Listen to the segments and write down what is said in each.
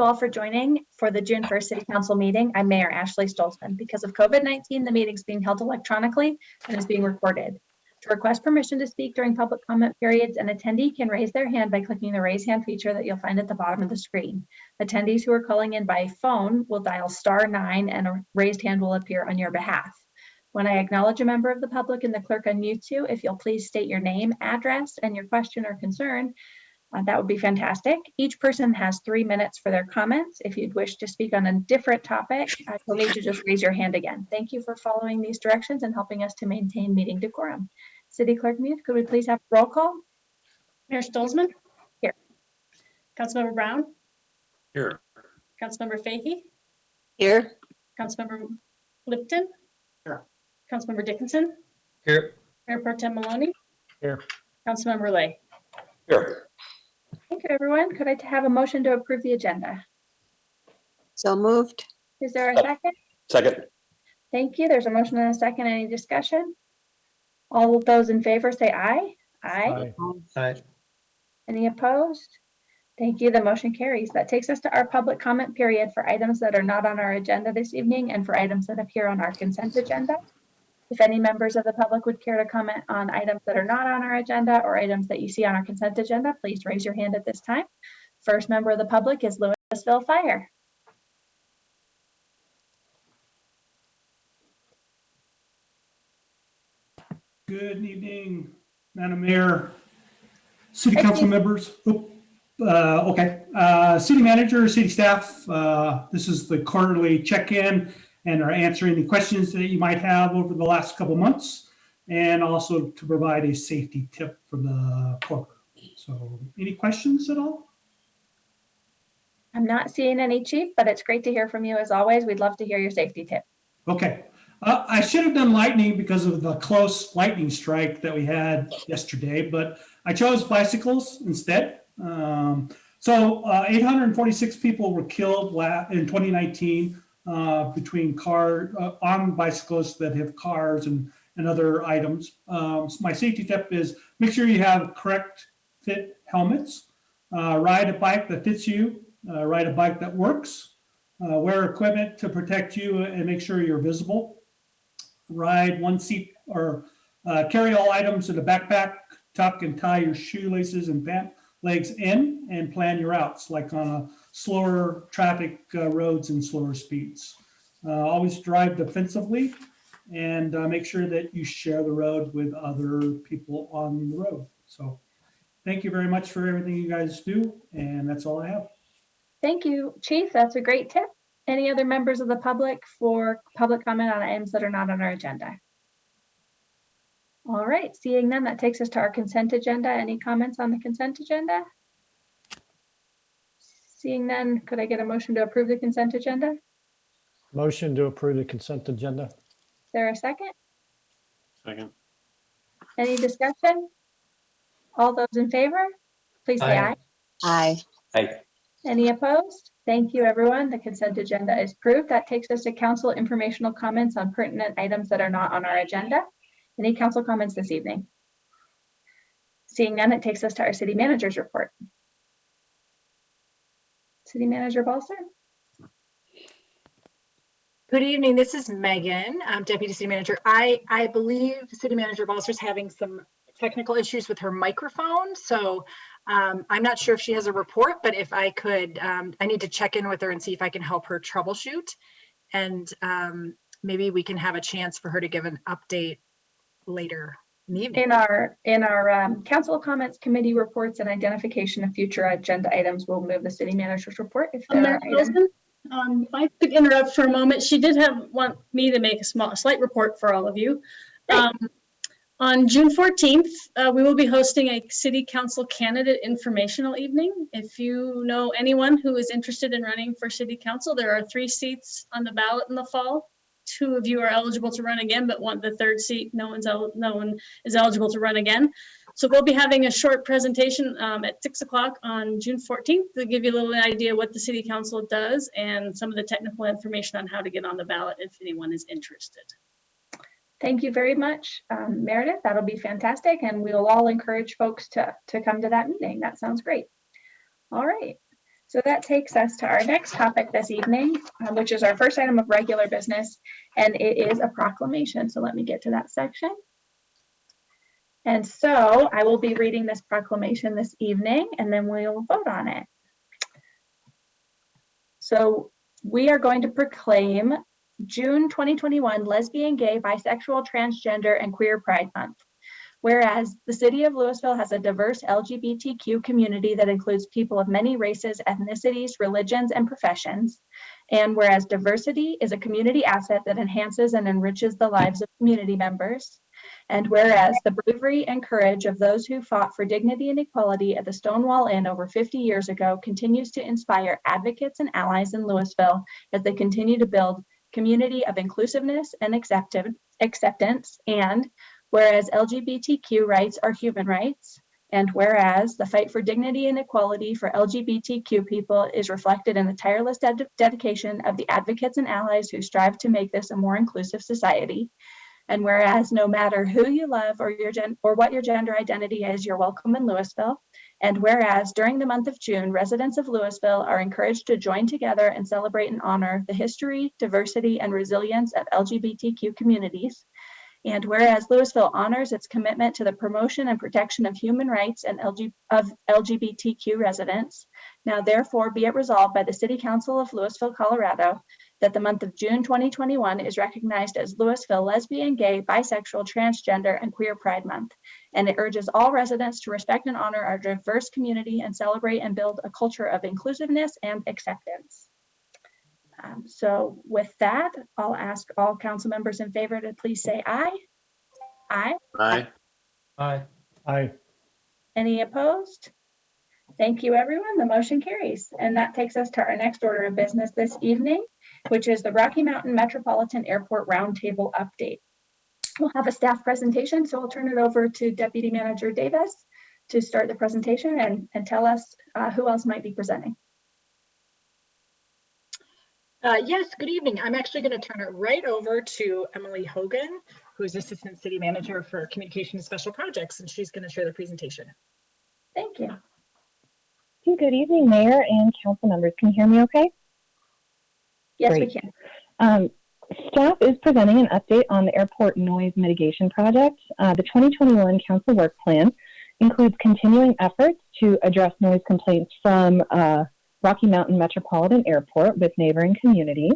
you all for joining for the June 1st City Council meeting. I'm Mayor Ashley Stolzman. Because of COVID-19, the meeting is being held electronically and is being recorded. To request permission to speak during public comment periods, an attendee can raise their hand by clicking the raise hand feature that you'll find at the bottom of the screen. Attendees who are calling in by phone will dial *9 and a raised hand will appear on your behalf. When I acknowledge a member of the public and the clerk unmutes you, if you'll please state your name, address, and your question or concern, that would be fantastic. Each person has 3 minutes for their comments. If you'd wish to speak on a different topic, you'll need to just raise your hand again. Thank you for following these directions and helping us to maintain meeting decorum. City Clerk Muth, could we please have a roll call? Mayor Stolzman? Here. Councilmember Brown? Here. Councilmember Fahey? Here. Councilmember Lipton? Here. Councilmember Dickinson? Here. Mayor Pro Tem Maloney? Here. Councilmember Lay? Here. Thank you, everyone. Could I have a motion to approve the agenda? So moved. Is there a second? Second. Thank you. There's a motion and a second. Any discussion? All of those in favor say aye. Aye. Aye. Any opposed? Thank you. The motion carries. That takes us to our public comment period for items that are not on our agenda this evening and for items that appear on our consent agenda. If any members of the public would care to comment on items that are not on our agenda or items that you see on our consent agenda, please raise your hand at this time. First member of the public is Louisville Fire. Good evening, Madam Mayor, City Council members. City Manager, City staff. This is the quarterly check-in and are answering the questions that you might have over the last couple months, and also to provide a safety tip for the quarter. So, any questions at all? I'm not seeing any, Chief, but it's great to hear from you as always. We'd love to hear your safety tip. Okay. I should have done lightning because of the close lightning strike that we had yesterday, but I chose bicycles instead. 846 people were killed in 2019 between on bicyclists that have cars and other items. So my safety tip is make sure you have correct fit helmets, ride a bike that fits you, ride a bike that works, wear equipment to protect you and make sure you're visible. Ride one seat or carry all items in a backpack, tuck and tie your shoelaces and pant legs in, and plan your routes like on a slower traffic roads and slower speeds. Always drive defensively and make sure that you share the road with other people on the road. So thank you very much for everything you guys do, and that's all I have. Thank you, Chief. That's a great tip. Any other members of the public for public comment on items that are not on our agenda? All right, seeing none, that takes us to our consent agenda. Any comments on the consent agenda? Seeing none, could I get a motion to approve the consent agenda? Is Motion to approve the consent agenda. there a second? Second. Any discussion? All those in favor, please say aye. Aye. Aye. Any opposed? Thank you, everyone. The consent agenda is approved. That takes us to council informational comments on pertinent items that are not on our agenda. Any council comments this evening? Seeing none, it takes us to our city manager's report. City Manager Balser. Good evening. This is Megan, Deputy City Manager. I believe City Manager Balser is having some technical issues with her microphone. So I'm not sure if she has a report, but if I could, I need to check in with her and see if I can help her troubleshoot. And maybe we can have a chance for her to give an update later in the evening. In our council comments, committee reports, and identification of future agenda items, we'll move the city manager's report. If there are items. If I could interrupt for a moment, she did want me to make a slight report for all of you. On June 14th, we will be hosting a city council candidate informational evening. If you know anyone who is interested in running for city council, there are 3 seats on the ballot in the fall. 2 of you are eligible to run again, but the 3rd seat, no one is eligible to run again. So we'll be having a short presentation at 6 o'clock on June 14th to give you a little idea what the city council does and some of the technical information on how to get on the ballot if anyone is interested. Thank you very much, Meredith. That'll be fantastic, and we'll all encourage folks to come to that meeting. That sounds great. All right. So that takes us to our next topic this evening, which is our first item of regular business, and it is a proclamation. So let me get to that section. And so I will be reading this proclamation this evening, and then we'll vote on it. So we are going to proclaim June 2021 Lesbian, Gay, Bisexual, Transgender, and Queer Pride Month. Whereas the city of Louisville has a diverse LGBTQ community that includes people of many races, ethnicities, religions, and professions. And whereas diversity is a community asset that enhances and enriches the lives of community members. And whereas the bravery and courage of those who fought for dignity and equality at the Stonewall Inn over 50 years ago continues to inspire advocates and allies in Louisville as they continue to build community of inclusiveness and acceptance. And whereas LGBTQ rights are human rights, and whereas the fight for dignity and equality for LGBTQ people is reflected in the tireless dedication of the advocates and allies who strive to make this a more inclusive society. And whereas no matter who you love or what your gender identity is, you're welcome in Louisville. And whereas during the month of June, residents of Louisville are encouraged to join together and celebrate and honor the history, diversity, and resilience of LGBTQ communities. And whereas Louisville honors its commitment to the promotion and protection of human rights and of LGBTQ residents, now therefore be it resolved by the City Council of Louisville, Colorado, that the month of June 2021 is recognized as Louisville Lesbian, Gay, Bisexual, Transgender, and Queer Pride Month. And it urges all residents to respect and honor our diverse community and celebrate and build a culture of inclusiveness and acceptance. So with that, I'll ask all council members in favor to please say aye. Aye. Aye. Aye. Aye. Any opposed? Thank you, everyone. The motion carries. And that takes us to our next order of business this evening, which is the Rocky Mountain Metropolitan Airport Roundtable Update. We'll have a staff presentation, so I'll turn it over to Deputy Manager Davis to start the presentation and tell us who else might be presenting. Yes, good evening. I'm actually going to turn it right over to Emily Hogan, who's Assistant City Manager for Communication and Special Projects, and she's going to share the presentation. Thank you. Good evening, Mayor and council members. Can you hear me okay? Yes, Great. we can. Staff is presenting an update on the airport noise mitigation project. The 2021 council work plan includes continuing efforts to address noise complaints from Rocky Mountain Metropolitan Airport with neighboring communities.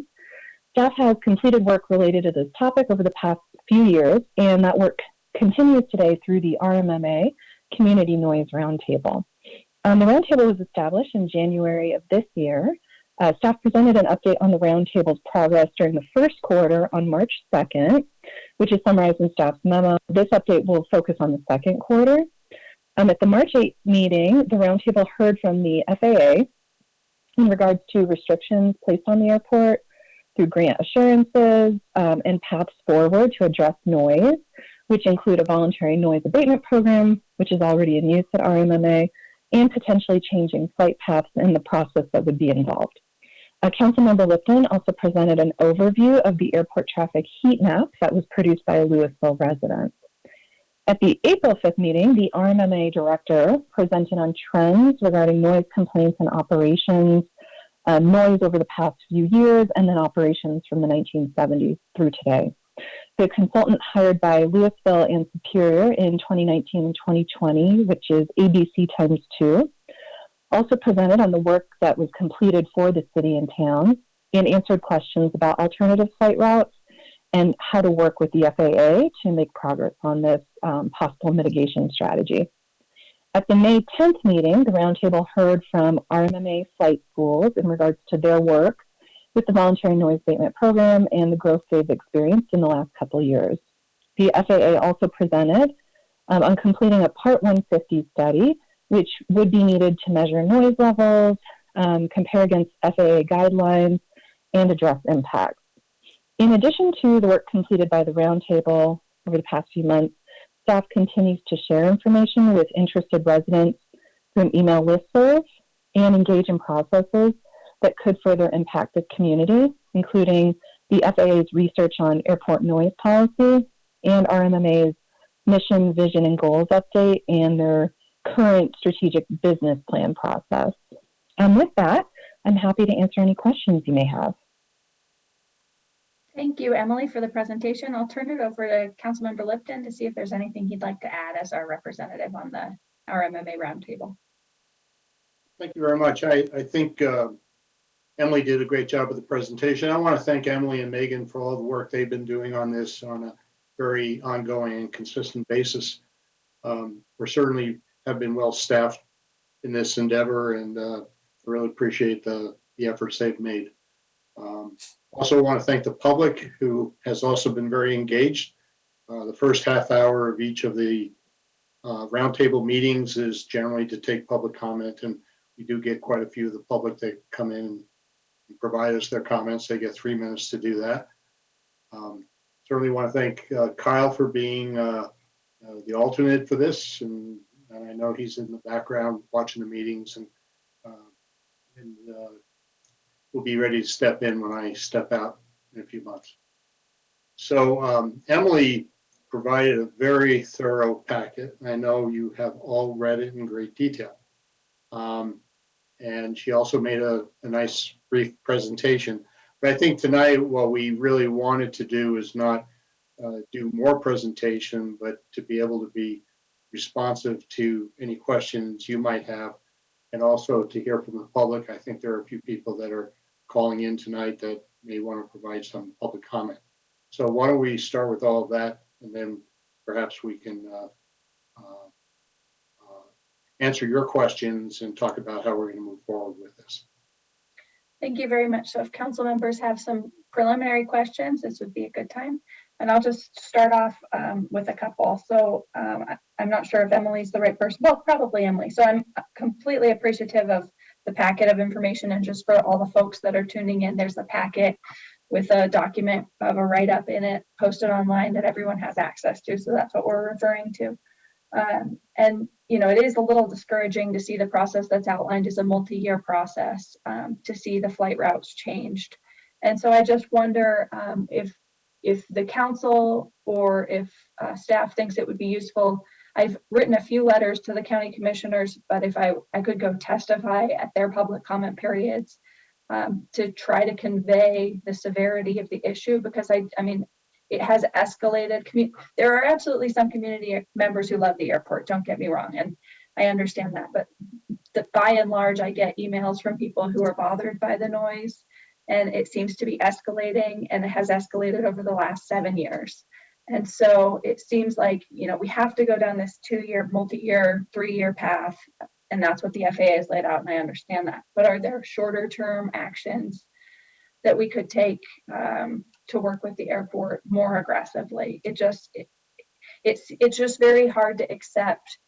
Staff has completed work related to this topic over the past few years, and that work continues today through the RMMA Community Noise Roundtable. The roundtable was established in January of this year. Staff presented an update on the roundtable's progress during the first quarter on March 2nd, which is summarized in staff's memo. This update will focus on the second quarter. At the March 8th meeting, the roundtable heard from the FAA in regards to restrictions placed on the airport through grant assurances and paths forward to address noise, which include a voluntary noise abatement program, which is already in use at RMMA, and potentially changing flight paths and the process that would be involved. Councilmember Lipton also presented an overview of the airport traffic heat map that was produced by a Louisville resident. At the April 5th meeting, the RMMA director presented on trends regarding noise complaints and operations, noise over the past few years, and then operations from the 1970s through today. The consultant hired by Louisville and Superior in 2019 and 2020, which is ABC times 2, also presented on the work that was completed for the city and town and answered questions about alternative flight routes and how to work with the FAA to make progress on this possible mitigation strategy. At the May 10th meeting, the roundtable heard from RMMA flight schools in regards to their work with the voluntary noise abatement program and the growth they've experienced in the last couple of years. The FAA also presented on completing a Part 150 study, which would be needed to measure noise levels, compare against FAA guidelines, and address impacts. In addition to the work completed by the roundtable over the past few months, staff continues to share information with interested residents through an email listserv and engage in processes that could further impact the community, including the FAA's research on airport noise policy and RMMA's mission, vision, and goals update and their current strategic business plan process. And with that, I'm happy to answer any questions you may have. Thank you, Emily, for the presentation. I'll turn it over to Councilmember Lipton to see if there's anything he'd like to add as our representative on our MMA roundtable. Thank you very much. I think Emily did a great job with the presentation. I want to thank Emily and Megan for all the work they've been doing on this on a very ongoing and consistent basis. We certainly have been well staffed in this endeavor, and really appreciate the efforts they've made. Also want to thank the public, who has also been very engaged. The first half hour of each of the roundtable meetings is generally to take public comment, and we do get quite a few of the public that come in and provide us their comments. They get 3 minutes to do that. Certainly want to thank Kyle for being the alternate for this, and I know he's in the background watching the meetings, and will be ready to step in when I step out in a few months. So Emily provided a very thorough packet. I know you have all read it in great detail. And she also made a nice brief presentation. But I think tonight what we really wanted to do is not do more presentation, but to be able to be responsive to any questions you might have, and also to hear from the public. I think there are a few people that are calling in tonight that may want to provide some public comment. So why don't we start with all of that, and then perhaps we can answer your questions and talk about how we're going to move forward with this. Thank you very much. So if council members have some preliminary questions, this would be a good time. And I'll just start off with a couple. So I'm not sure if Emily's the right person. Well, probably Emily. So I'm completely appreciative of the packet of information, and just for all the folks that are tuning in, there's a packet with a document of a write-up in it posted online that everyone has access to. So that's what we're referring to. And, you know, it is a little discouraging to see the process that's outlined as a multi-year process, to see the flight routes changed. And so I just wonder if the council or if staff thinks it would be useful. I've written a few letters to the county commissioners, but if I could go testify at their public comment periods to try to convey the severity of the issue, because I mean, it has escalated. There are absolutely some community members who love the airport, don't get me wrong, and I understand that, but by and large, I get emails from people who are bothered by the noise, and it seems to be escalating, and it has escalated over the last 7 years. And so it seems like, you know, we have to go down this 2-year, multi-year, 3-year path, and that's what the FAA has laid out, and I understand that. But are there shorter term actions that we could take to work with the airport more aggressively? It's just very hard to accept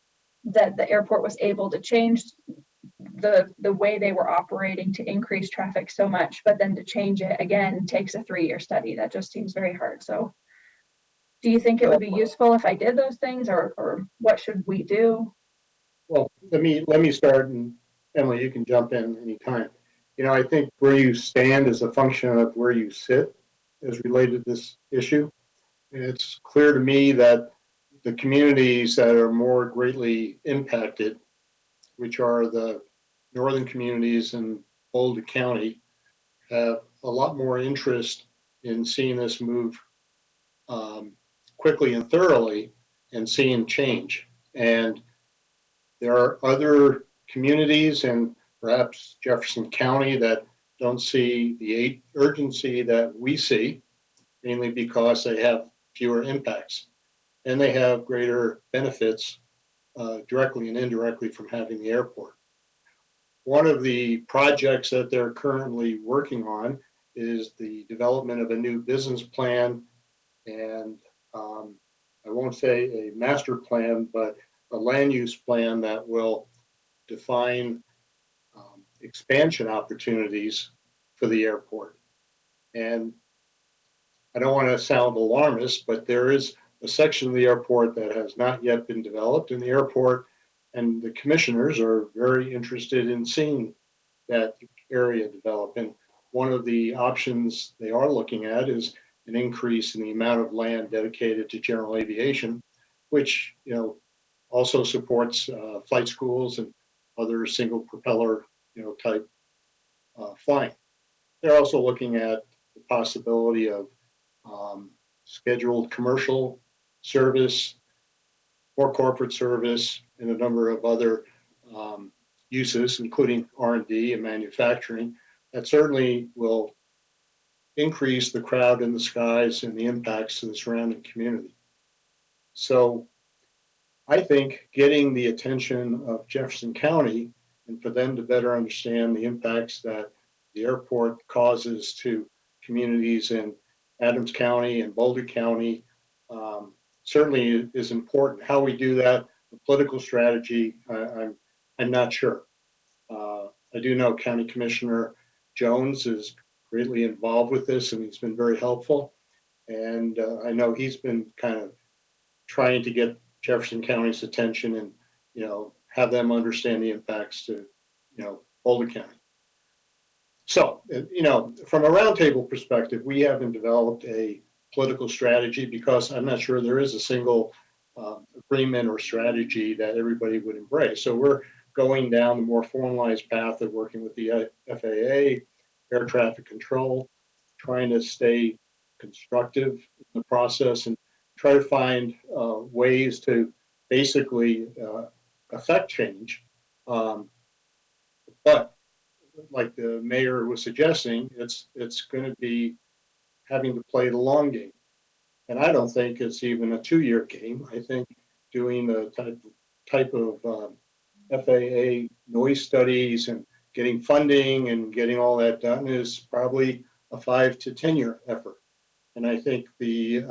that the airport was able to change the way they were operating to increase traffic so much, but then to change it again takes a 3-year study. That just seems very hard. So do you think it would be useful if I did those things, or what should we do? Well, let me start, and Emily, you can jump in anytime. You know, I think where you stand is a function of where you sit as related to this issue. And it's clear to me that the communities that are more greatly impacted, which are the northern communities in Boulder County, have a lot more interest in seeing this move quickly and thoroughly and seeing change. And there are other communities, and perhaps Jefferson County, that don't see the urgency that we see, mainly because they have fewer impacts and they have greater benefits directly and indirectly from having the airport. One of the projects that they're currently working on is the development of a new business plan, and I won't say a master plan, but a land use plan that will define expansion opportunities for the airport. And I don't want to sound alarmist, but there is a section of the airport that has not yet been developed, and the airport and the commissioners are very interested in seeing that area develop. And one of the options they are looking at is an increase in the amount of land dedicated to general aviation, which, you know, also supports flight schools and other single propeller, you know, type flying. They're also looking at the possibility of scheduled commercial service or corporate service and a number of other uses, including R&D and manufacturing, that certainly will increase the crowd in the skies and the impacts to the surrounding community. So I think getting the attention of Jefferson County and for them to better understand the impacts that the airport causes to communities in Adams County and Boulder County certainly is important. How we do that, the political strategy, I'm not sure. I do know County Commissioner Jones is greatly involved with this, and he's been very helpful. And I know he's been kind of trying to get Jefferson County's attention and, have them understand the impacts to, Boulder County. So, from a roundtable perspective, we haven't developed a political strategy because I'm not sure there is a single agreement or strategy that everybody would embrace. So we're going down the more formalized path of working with the FAA, air traffic control, trying to stay constructive in the process and try to find ways to basically affect change. But like the mayor was suggesting, it's going to be having to play the long game. And I don't think it's even a 2-year game. I think doing the type of FAA noise studies and getting funding and getting all that done is probably a 5 to 10-year effort. And I think the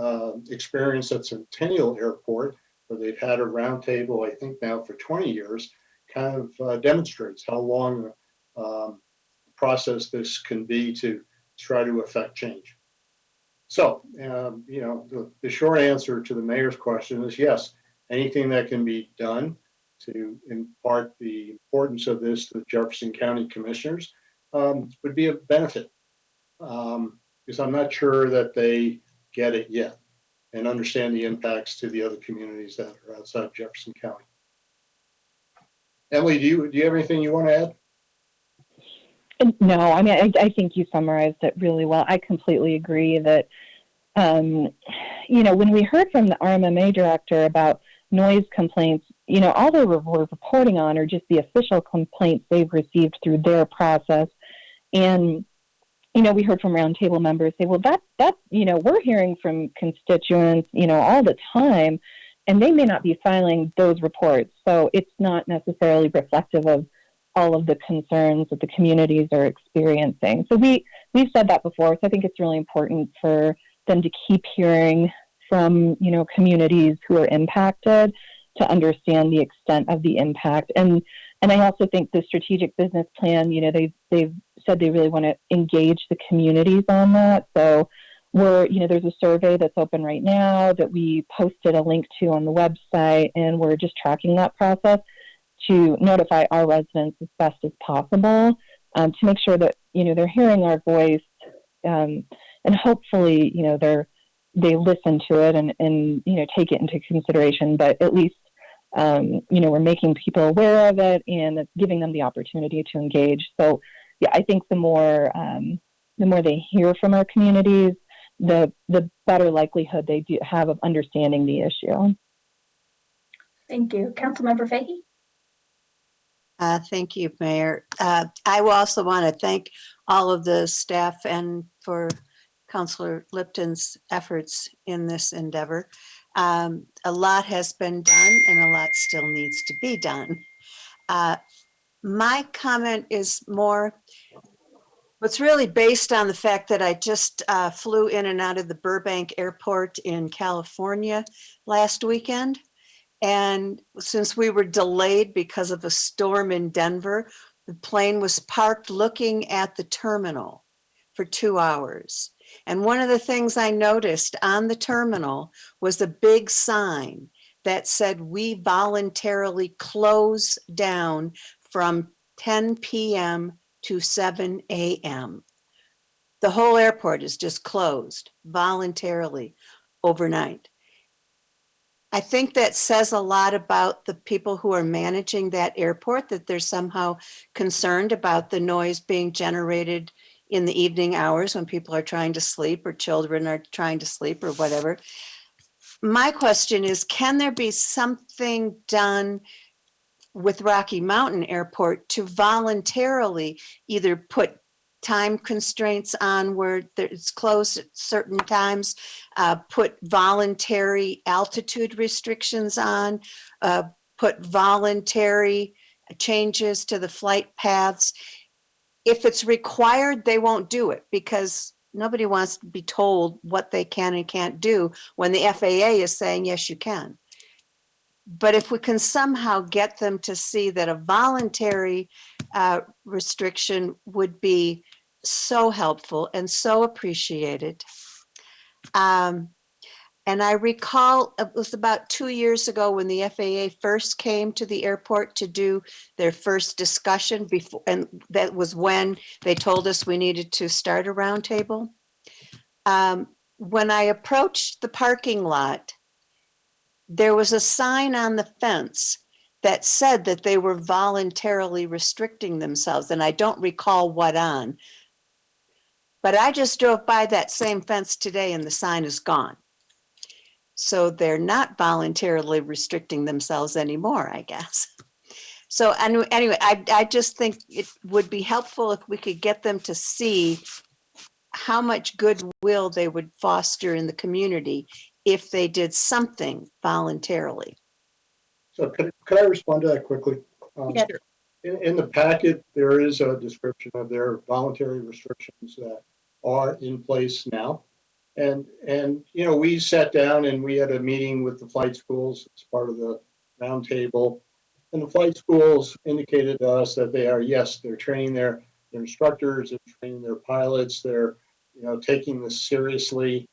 experience at Centennial Airport, where they've had a roundtable, I think now for 20 years, kind of demonstrates how long a process this can be to try to affect change. So, the short answer to the mayor's question is yes, anything that can be done to impart the importance of this to the Jefferson County commissioners would be a benefit. Because I'm not sure that they get it yet and understand the impacts to the other communities that are outside of Jefferson County. Emily, do you have anything you want to add? No, I mean, I think you summarized it really well. I completely agree that, when we heard from the RMMA director about noise complaints, all they were reporting on are just the official complaints they've received through their process. And, we heard from roundtable members say, well, that's, we're hearing from constituents, all the time, and they may not be filing those reports. So it's not necessarily reflective of all of the concerns that the communities are experiencing. So we've said that before. So I think it's really important for them to keep hearing from, communities who are impacted to understand the extent of the impact. And I also think the strategic business plan, they've said they really want to engage the communities on that. So there's a survey that's open right now that we posted a link to on the website, and we're just tracking that process to notify our residents as best as possible to make sure that, they're hearing our voice and hopefully, they listen to it and take it into consideration, but at least, we're making people aware of it and it's giving them the opportunity to engage. So yeah, I think the more they hear from our communities, the better likelihood they do have of understanding the issue. Thank you. Councilmember Fahey? Thank you, Mayor. I will also want to thank all of the staff and for Councilor Lipton's efforts in this endeavor. A lot has been done and a lot still needs to be done. My comment is what's really based on the fact that I just flew in and out of the Burbank Airport in California last weekend. And since we were delayed because of a storm in Denver, the plane was parked looking at the terminal for 2 hours. And one of the things I noticed on the terminal was a big sign that said, "We voluntarily close down from 10 p.m. to 7 a.m. The whole airport is just closed voluntarily overnight. I think that says a lot about the people who are managing that airport, that they're somehow concerned about the noise being generated in the evening hours when people are trying to sleep or children are trying to sleep or whatever. My question is, can there be something done with Rocky Mountain Airport to voluntarily either put time constraints on where it's closed at certain times, put voluntary altitude restrictions on, put voluntary changes to the flight paths? If it's required, they won't do it because nobody wants to be told what they can and can't do when the FAA is saying, yes, you can. But if we can somehow get them to see that a voluntary restriction would be so helpful and so appreciated. And I recall it was about 2 years ago when the FAA first came to the airport to do their first discussion before, and that was when they told us we needed to start a roundtable. When I approached the parking lot, there was a sign on the fence that said that they were voluntarily restricting themselves, and I don't recall what on. But I just drove by that same fence today and the sign is gone. So they're not voluntarily restricting themselves anymore, I guess. So anyway, I just think it would be helpful if we could get them to see how much goodwill they would foster in the community if they did something voluntarily. So could I respond to that quickly? Yes. In the packet, there is a description of their voluntary restrictions that are in place now. And you know, we sat down and we had a meeting with the flight schools as part of the roundtable. And the flight schools indicated to us that they are, yes, they're training their instructors, they're training their pilots, they're, you know, taking this seriously,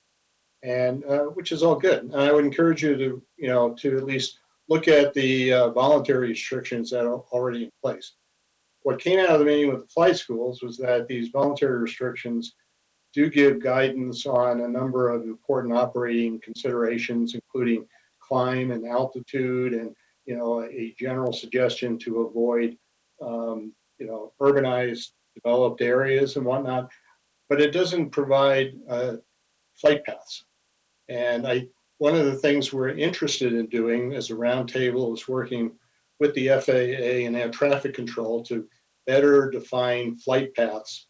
and which is all good. And I would encourage you to, you know, to at least look at the voluntary restrictions that are already in place. What came out of the meeting with the flight schools was that these voluntary restrictions do give guidance on a number of important operating considerations, including climb and altitude, and, you know, a general suggestion to avoid, you know, urbanized developed areas and whatnot. But it doesn't provide flight paths. And one of the things we're interested in doing as a roundtable is working with the FAA and air traffic control to better define flight paths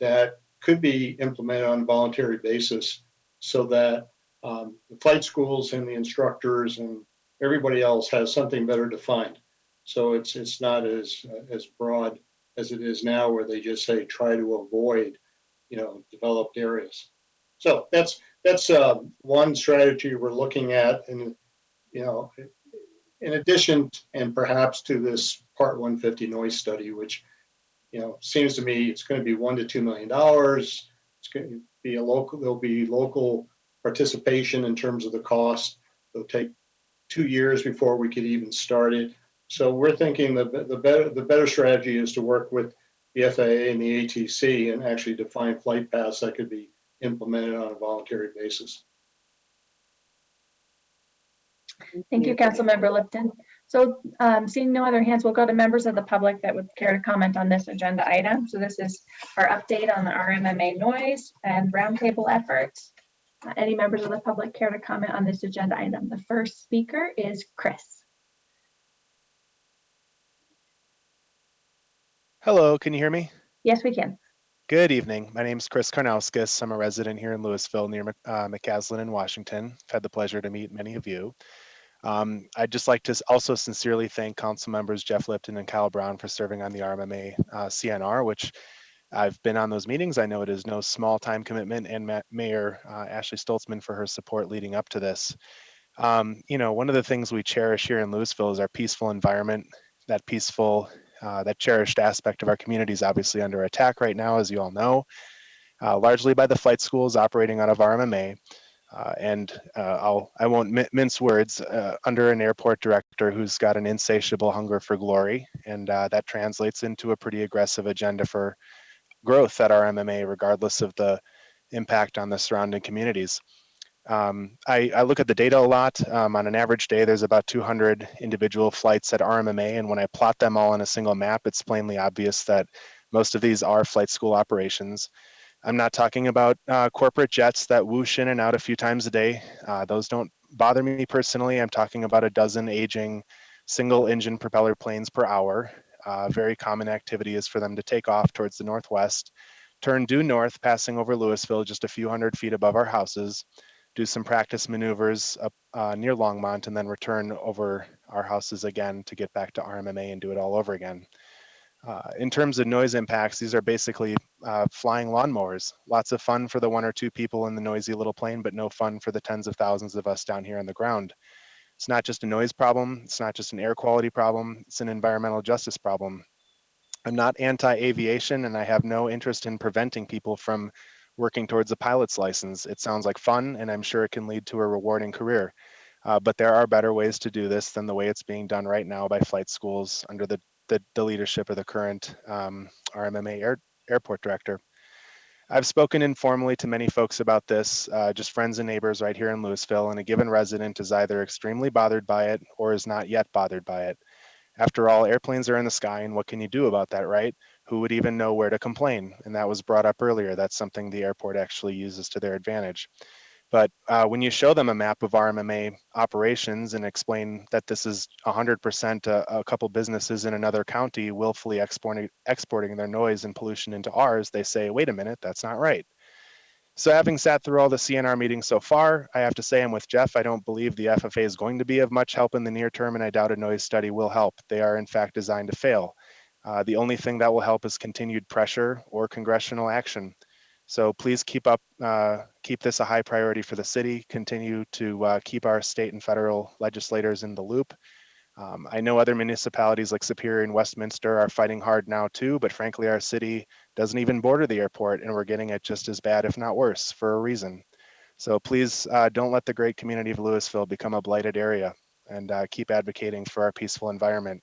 that could be implemented on a voluntary basis so that the flight schools and the instructors and everybody else has something better defined. So it's not as broad as it is now, where they just say try to avoid, you know, developed areas. So that's one strategy we're looking at, and, you know, in addition and perhaps to this Part 150 noise study, which, you know, seems to me it's going to be $1 to $2 million. It's going to be there'll be local participation in terms of the cost. It'll take 2 years before we could even start it. So we're thinking the better strategy is to work with the FAA and the ATC and actually define flight paths that could be implemented on a voluntary basis. Thank you, Councilmember Lipton. So seeing no other hands, we'll go to members of the public that would care to comment on this agenda item. So this is our update on the RMMA noise and roundtable efforts. Any members of the public care to comment on this agenda item? The first speaker is Chris. Hello, can you hear me? Yes, we can. Good evening. My name is Chris Karnauskas. I'm a resident here in Louisville near McCaslin in Washington. I've had the pleasure to meet many of you. I'd just like to also sincerely thank council members Jeff Lipton and Kyle Brown for serving on the RMMA CNR, which I've been on those meetings. I know it is no small time commitment, and Mayor Ashley Stoltzman for her support leading up to this. You know, one of the things we cherish here in Louisville is our peaceful environment. That peaceful, that cherished aspect of our community is obviously under attack right now, as you all know, largely by the flight schools operating out of RMMA. I won't mince words, under an airport director who's got an insatiable hunger for glory, and that translates into a pretty aggressive agenda for growth at RMMA, regardless of the impact on the surrounding communities. I look at the data a lot. On an average day, there's about 200 individual flights at RMMA, and when I plot them all on a single map, it's plainly obvious that most of these are flight school operations. I'm not talking about corporate jets that whoosh in and out a few times a day. Those don't bother me personally. I'm talking about a dozen aging single engine propeller planes per hour. Very common activity is for them to take off towards the northwest, turn due north, passing over Louisville just a few hundred feet above our houses, do some practice maneuvers up near Longmont, and then return over our houses again to get back to RMMA and do it all over again. In terms of noise impacts, these are basically flying lawnmowers. Lots of fun for the 1 or 2 people in the noisy little plane, but no fun for the tens of thousands of us down here on the ground. It's not just a noise problem. It's not just an air quality problem. It's an environmental justice problem. I'm not anti-aviation, and I have no interest in preventing people from working towards a pilot's license. It sounds like fun, and I'm sure it can lead to a rewarding career. But there are better ways to do this than the way it's being done right now by flight schools under the leadership of the current RMMA airport director. I've spoken informally to many folks about this, just friends and neighbors right here in Louisville, and a given resident is either extremely bothered by it or is not yet bothered by it. After all, airplanes are in the sky, and what can you do about that, right? Who would even know where to complain? And that was brought up earlier. That's something the airport actually uses to their advantage. But when you show them a map of RMMA operations and explain that this is 100% a couple businesses in another county willfully exporting their noise and pollution into ours, they say, wait a minute, that's not right. So having sat through all the CNR meetings so far, I have to say I'm with Jeff. I don't believe the FFA is going to be of much help in the near term, and I doubt a noise study will help. They are in fact designed to fail. The only thing that will help is continued pressure or congressional action. So please keep this a high priority for the city. Continue to keep our state and federal legislators in the loop. I know other municipalities like Superior and Westminster are fighting hard now too, but frankly, our city doesn't even border the airport, and we're getting it just as bad, if not worse, for a reason. So please don't let the great community of Louisville become a blighted area, and keep advocating for our peaceful environment,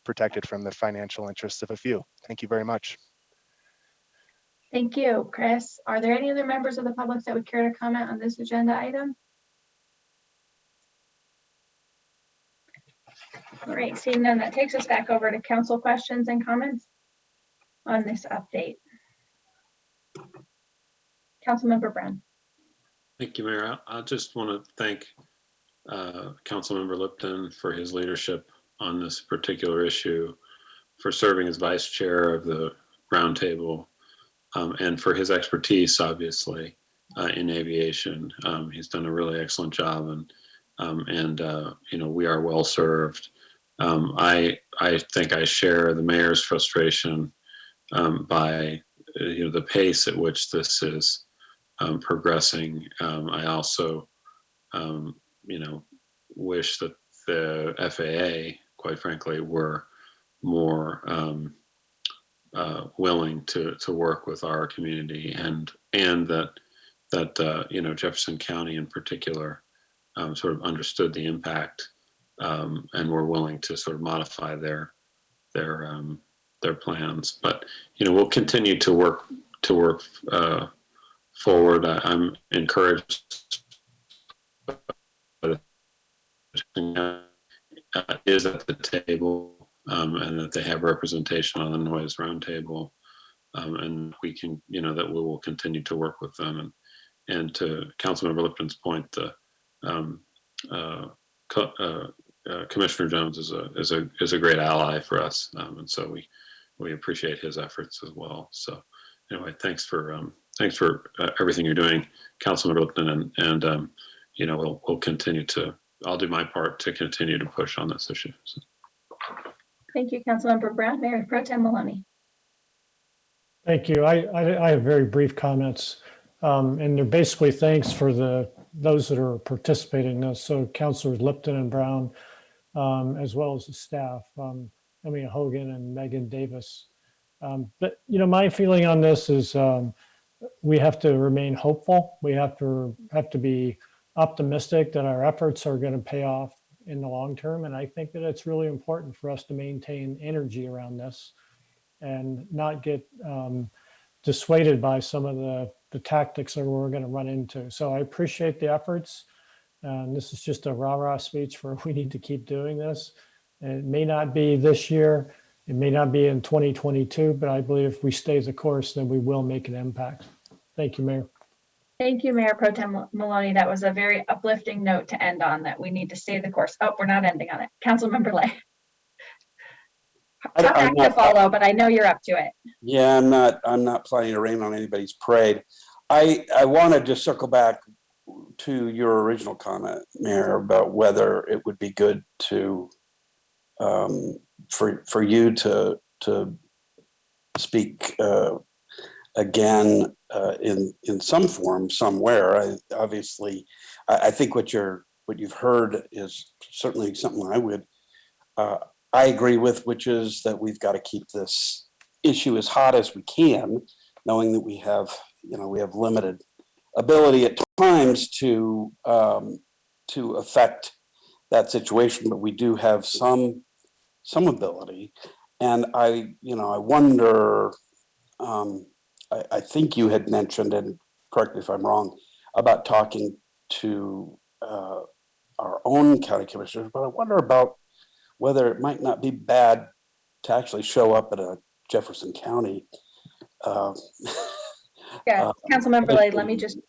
protected from the financial interests of a few. Thank you very much. Thank you, Chris. Are there any other members of the public that would care to comment on this agenda item? All right, seeing none, that takes us back over to council questions and comments on this update. Councilmember Brown. Thank you, Mayor. I just want to thank Councilmember Lipton for his leadership on this particular issue, for serving as vice chair of the roundtable, and for his expertise, obviously, in aviation. He's done a really excellent job, and we are well served. I think I share the mayor's frustration by the pace at which this is progressing. I also wish that the FAA, quite frankly, were more willing to work with our community, and that Jefferson County in particular sort of understood the impact, and were willing to sort of modify their plans. But we'll continue to work forward. I'm encouraged is at the table, and that they have representation on the noise roundtable, and we can, that we will continue to work with them. And to Councilmember Lipton's point, Commissioner Jones is a great ally for us, and so we appreciate his efforts as well. So anyway, thanks for everything you're doing, Councilmember Lipton, and we'll continue to. I'll do my part to continue to push on this issue. So. Thank you, Councilmember Brown. Mayor Pro Tem Maloney. Thank you. I have very brief comments, and they're basically thanks for those that are participating in this. So Councilors Lipton and Brown, as well as the staff, Hogan and Megan Davis. But my feeling on this is we have to remain hopeful. We have to be optimistic that our efforts are going to pay off in the long term. And I think that it's really important for us to maintain energy around this and not get dissuaded by some of the the tactics that we're going to run into. So I appreciate the efforts. And this is just a rah-rah speech for we need to keep doing this. And it may not be this year, it may not be in 2022, but I believe if we stay the course, then we will make an impact. Thank you, Mayor. Thank you, Mayor Pro Tem Maloney. That was a very uplifting note to end on, that we need to stay the course. Oh, we're not ending on it. Councilmember Lay. Tough act to follow, but I know you're up to it. Yeah, I'm not planning to rain on anybody's parade. I want to just circle back to your original comment, Mayor, about whether it would be good to for you to speak again in some form somewhere. I think what you've heard is certainly something I agree with, which is that we've got to keep this issue as hot as we can, knowing that we have limited ability at times to affect that situation, but we do have some ability. And I wonder, I think you had mentioned, and correct me if I'm wrong, about talking to our own county commissioners, but I wonder about whether it might not be bad to actually show up at a Jefferson County. Yeah, Councilmember Lay, let me just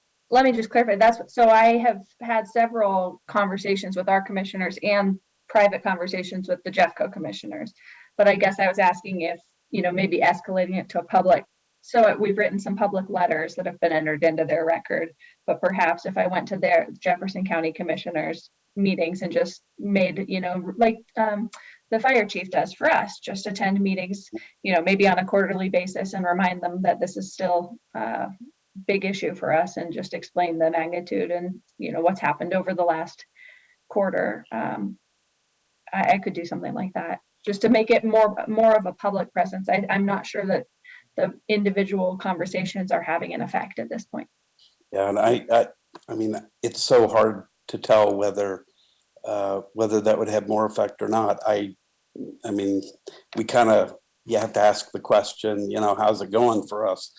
clarify. So I have had several conversations with our commissioners and private conversations with the Jeffco commissioners. But I guess I was asking if, maybe escalating it to a public. So we've written some public letters that have been entered into their record, but perhaps if I went to their Jefferson County commissioners meetings and just made, like the fire chief does for us, just attend meetings, maybe on a quarterly basis, and remind them that this is still a big issue for us, and just explain the magnitude and, what's happened over the last quarter. I could do something like that just to make it more of a public presence. I'm not sure that the individual conversations are having an effect at this point. Yeah, and I mean, it's so hard to tell whether that would have more effect or not. I mean, you have to ask the question, how's it going for us,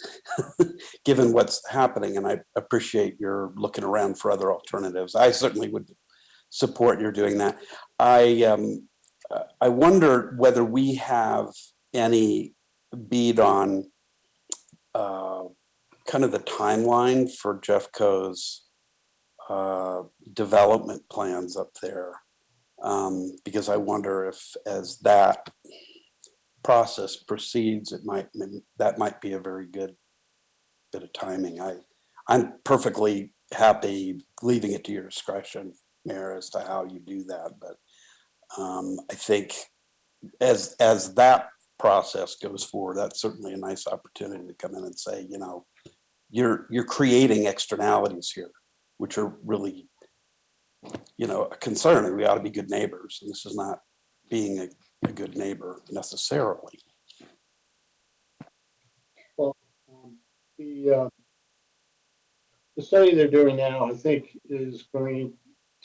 given what's happening? And I appreciate your looking around for other alternatives. I certainly would support your doing that. I wonder whether we have any bead on kind of the timeline for Jeffco's development plans up there, because I wonder if, as that process proceeds, that might be a very good bit of timing. I'm perfectly happy leaving it to your discretion, Mayor, as to how you do that, but I think as that process goes forward, that's certainly a nice opportunity to come in and say, you're creating externalities here, which are really, a concern, and we ought to be good neighbors. And this is not being a good neighbor necessarily. Well, the study they're doing now, I think, is going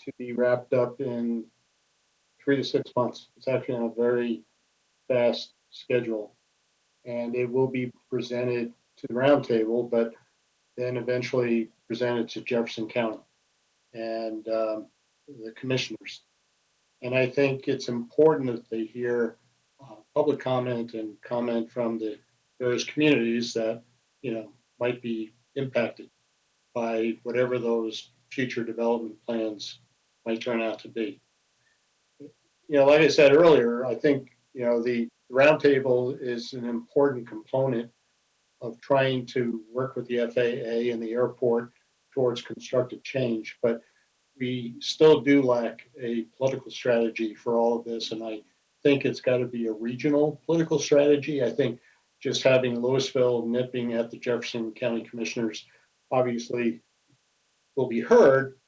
to be wrapped up in 3 to 6 months. It's actually on a very fast schedule, and it will be presented to the roundtable, but then eventually presented to Jefferson County and the commissioners. And I think it's important that they hear public comment and comment from the various communities that, might be impacted by whatever those future development plans might turn out to be. Like I said earlier, I think, the roundtable is an important component of trying to work with the FAA and the airport towards constructive change, but we still do lack a political strategy for all of this, and I think it's got to be a regional political strategy. I think just having Louisville nipping at the Jefferson County Commissioners obviously will be heard,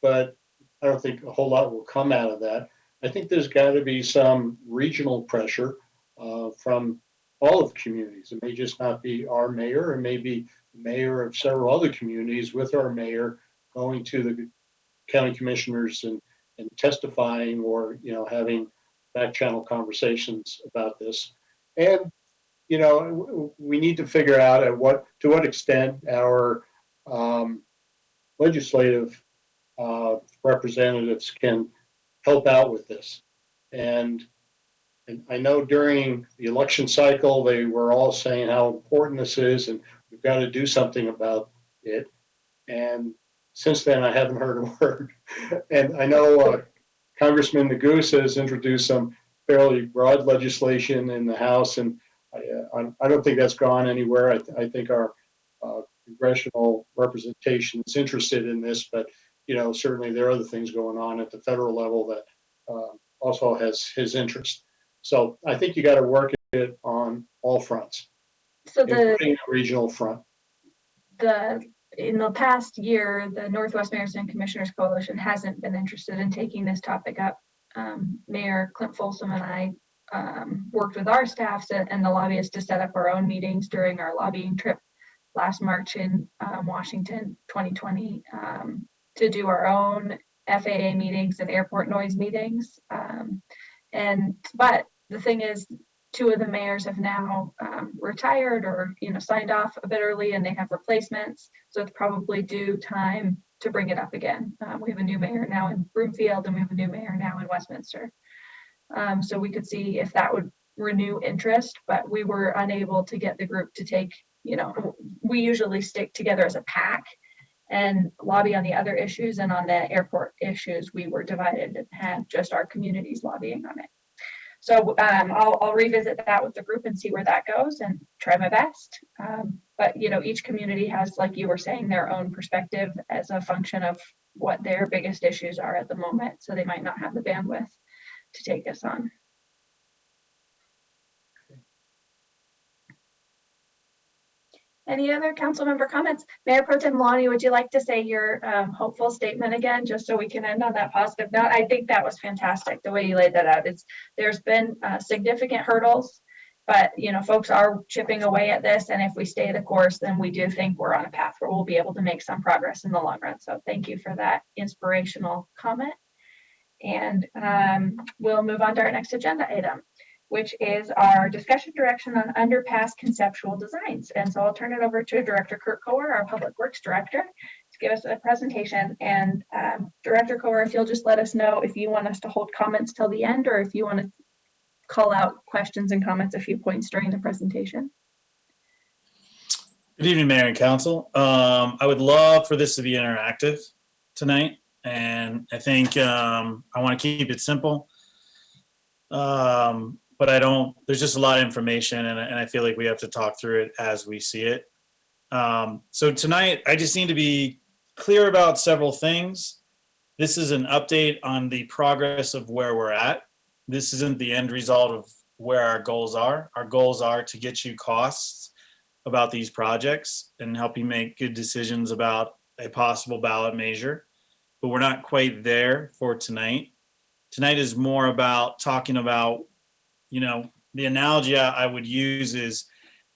but I don't think a whole lot will come out of that. I think there's got to be some regional pressure from all of the communities. It may just not be our mayor, it may be the mayor of several other communities with our mayor going to the county commissioners and testifying, or having back channel conversations about this. And we need to figure out to what extent our legislative representatives can help out with this. And I know during the election cycle, they were all saying how important this is and we've got to do something about it. And since then, I haven't heard a word. And I know Congressman Neguse has introduced some fairly broad legislation in the House, and I don't think that's gone anywhere. I think our congressional representation is interested in this, but certainly there are other things going on at the federal level that also has his interest. So I think you got to work it on all fronts, So including the regional front. in the past year, the Northwest Mayors and Commissioners Coalition hasn't been interested in taking this topic up. Mayor Clint Folsom and I worked with our staffs and the lobbyists to set up our own meetings during our lobbying trip last March in Washington 2020 to do our own FAA meetings and airport noise meetings. But the thing is, 2 of the mayors have now retired or signed off a bit early, and they have replacements. So it's probably due time to bring it up again. We have a new mayor now in Broomfield, and we have a new mayor now in Westminster. So we could see if that would renew interest, but we were unable to get the group to take. We usually stick together as a pack and lobby on the other issues, and on the airport issues, we were divided and had just our communities lobbying on it. So I'll revisit that with the group and see where that goes and try my best. But each community has, like you were saying, their own perspective as a function of what their biggest issues are at the moment. So they might not have the bandwidth to take us on. Any other council member comments? Mayor Pro Tem Lonnie, would you like to say your hopeful statement again, just so we can end on that positive note? I think that was fantastic, the way you laid that out. There's been significant hurdles, but folks are chipping away at this, and if we stay the course, then we do think we're on a path where we'll be able to make some progress in the long run. So thank you for that inspirational comment. And we'll move on to our next agenda item, which is our discussion direction on underpass conceptual designs. And so I'll turn it over to Director Kurt Kohr, our Public Works Director, to give us a presentation. And Director Kohr, if you'll just let us know if you want us to hold comments till the end, or if you want to call out questions and comments a few points during the presentation. Good evening, Mayor and Council. I would love for this to be interactive tonight, and I think I want to keep it simple. But there's just a lot of information, and I feel like we have to talk through it as we see it. So tonight, I just need to be clear about several things. This is an update on the progress of where we're at. This isn't the end result of where our goals are. Our goals are to get you costs about these projects and help you make good decisions about a possible ballot measure. But we're not quite there for tonight. Tonight is more about talking about, the analogy I would use is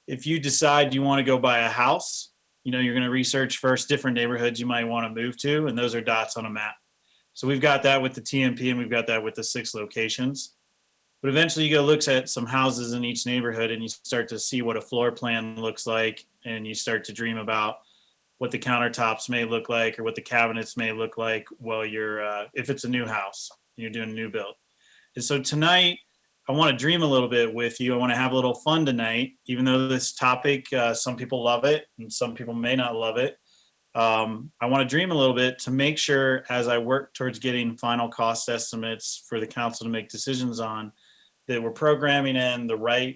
if you decide you want to go buy a house, you're going to research first different neighborhoods you might want to move to, and those are dots on a map. So we've got that with the TMP, and we've got that with the 6 locations. But eventually you go look at some houses in each neighborhood, and you start to see what a floor plan looks like, and you start to dream about what the countertops may look like or what the cabinets may look like while if it's a new house, you're doing a new build. And so tonight, I want to dream a little bit with you. I want to have a little fun tonight, even though this topic, some people love it and some people may not love it. I want to dream a little bit to make sure, as I work towards getting final cost estimates for the council to make decisions on, that we're programming in the right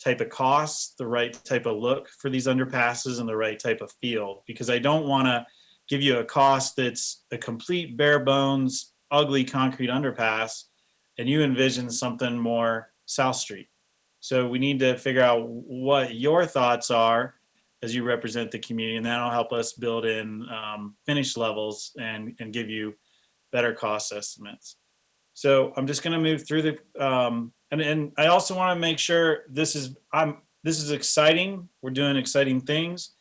type of costs, the right type of look for these underpasses, and the right type of feel, because I don't want to give you a cost that's a complete bare bones, ugly concrete underpass, and you envision something more South Street. So we need to figure out what your thoughts are as you represent the community, and that'll help us build in finish levels and give you better cost estimates. So I'm just going to move through the, and I also want to make sure this is exciting. We're doing exciting things.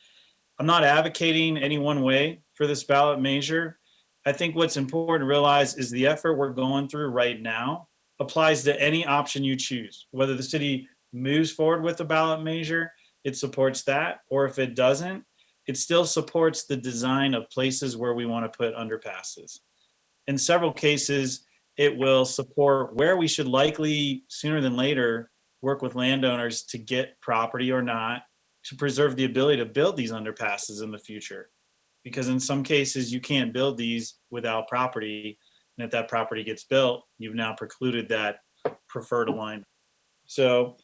I'm not advocating any one way for this ballot measure. I think what's important to realize is the effort we're going through right now applies to any option you choose. Whether the city moves forward with the ballot measure, it supports that, or if it doesn't, it still supports the design of places where we want to put underpasses. In several cases, it will support where we should likely, sooner than later, work with landowners to get property or not to preserve the ability to build these underpasses in the future. Because in some cases, you can't build these without property. And if that property gets built, you've now precluded that preferred alignment. So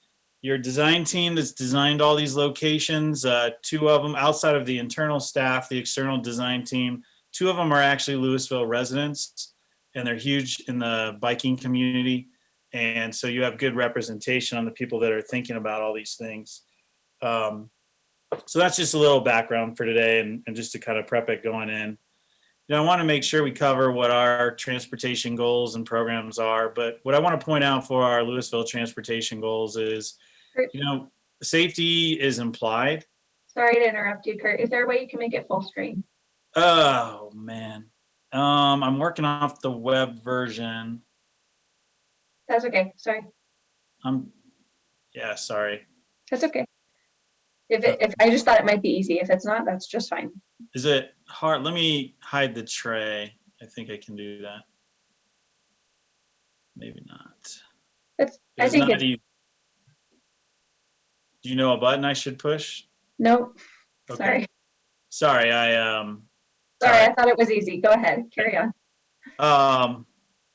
your design team that's designed all these locations, 2 of them outside of the internal staff, the external design team, 2 of them are actually Louisville residents, and they're huge in the biking community. And so you have good representation on the people that are thinking about all these things. So that's just a little background for today, and just to kind of prep it going in. You know, I want to make sure we cover what our transportation goals and programs are, but what I want to point out for our Louisville transportation goals is, you know, safety is implied. Sorry to interrupt you, Kurt. Is there a way you can make it full screen? Oh, man. I'm working off the web version. That's okay. Sorry. Yeah, sorry. That's okay. If I just thought it might be easy. If it's not, that's just fine. Is it hard? Let me hide the tray. I think I can do that. Maybe not. I think it's, Do you know a button I should push? nope. Okay. Sorry. Sorry, Sorry, I thought it was easy. Go ahead. Carry on.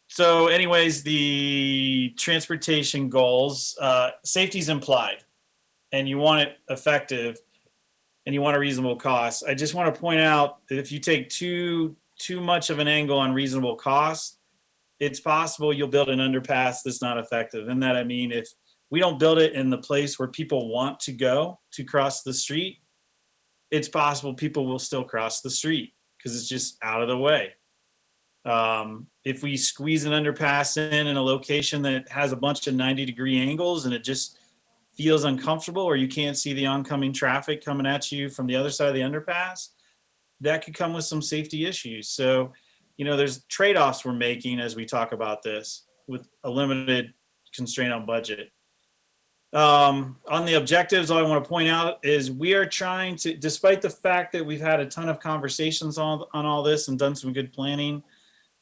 So anyways, the transportation goals, safety is implied, and you want it effective, and you want a reasonable cost. I just want to point out that if you take too much of an angle on reasonable cost, it's possible you'll build an underpass that's not effective. And that, I mean, if we don't build it in the place where people want to go to cross the street, it's possible people will still cross the street because it's just out of the way. If we squeeze an underpass in a location that has a bunch of 90-degree angles and it just feels uncomfortable, or you can't see the oncoming traffic coming at you from the other side of the underpass, that could come with some safety issues. So, you know, there's trade-offs we're making as we talk about this with a limited constraint on budget. On the objectives, all I want to point out is we are trying to, despite the fact that we've had a ton of conversations on all this and done some good planning,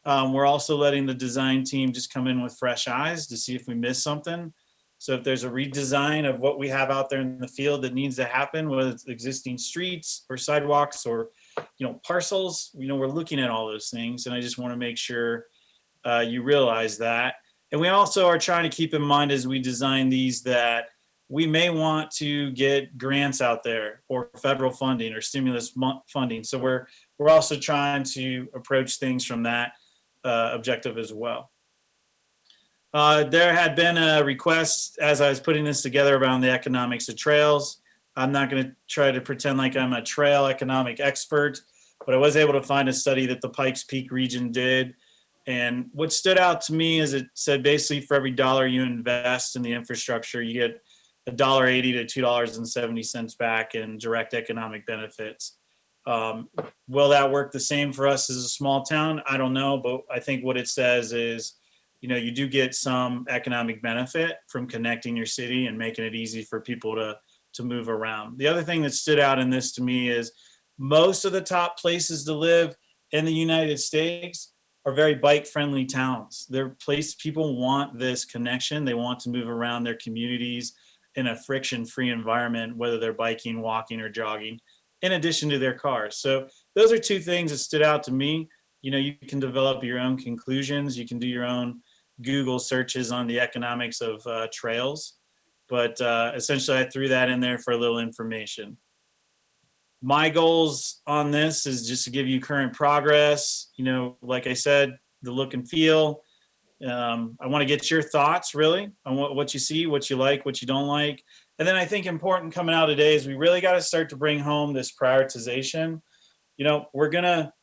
we're also letting the design team just come in with fresh eyes to see if we missed something. So if there's a redesign of what we have out there in the field that needs to happen, whether it's existing streets or sidewalks or, you know, parcels, you know, we're looking at all those things. And I just want to make sure you realize that. And we also are trying to keep in mind as we design these that we may want to get grants out there or federal funding or stimulus funding. So we're also trying to approach things from that objective as well. There had been a request as I was putting this together around the economics of trails. I'm not going to try to pretend like I'm a trail economic expert, but I was able to find a study that the Pikes Peak region did. And what stood out to me is it said basically for every dollar you invest in the infrastructure, you get $1.80 to $2.70 back in direct economic benefits. Will that work the same for us as a small town? I don't know, but I think what it says is, you know, you do get some economic benefit from connecting your city and making it easy for people to move around. The other thing that stood out in this to me is most of the top places to live in the United States are very bike-friendly towns. They're places people want this connection. They want to move around their communities in a friction-free environment, whether they're biking, walking, or jogging, in addition to their cars. So those are 2 things that stood out to me. You know, you can develop your own conclusions. You can do your own Google searches on the economics of trails. But essentially, I threw that in there for a little information. My goals on this is just to give you current progress. You know, like I said, the look and feel. I want to get your thoughts really on what you see, what you like, what you don't like. And then I think important coming out today is we really got to start to bring home this prioritization. You know, we're going to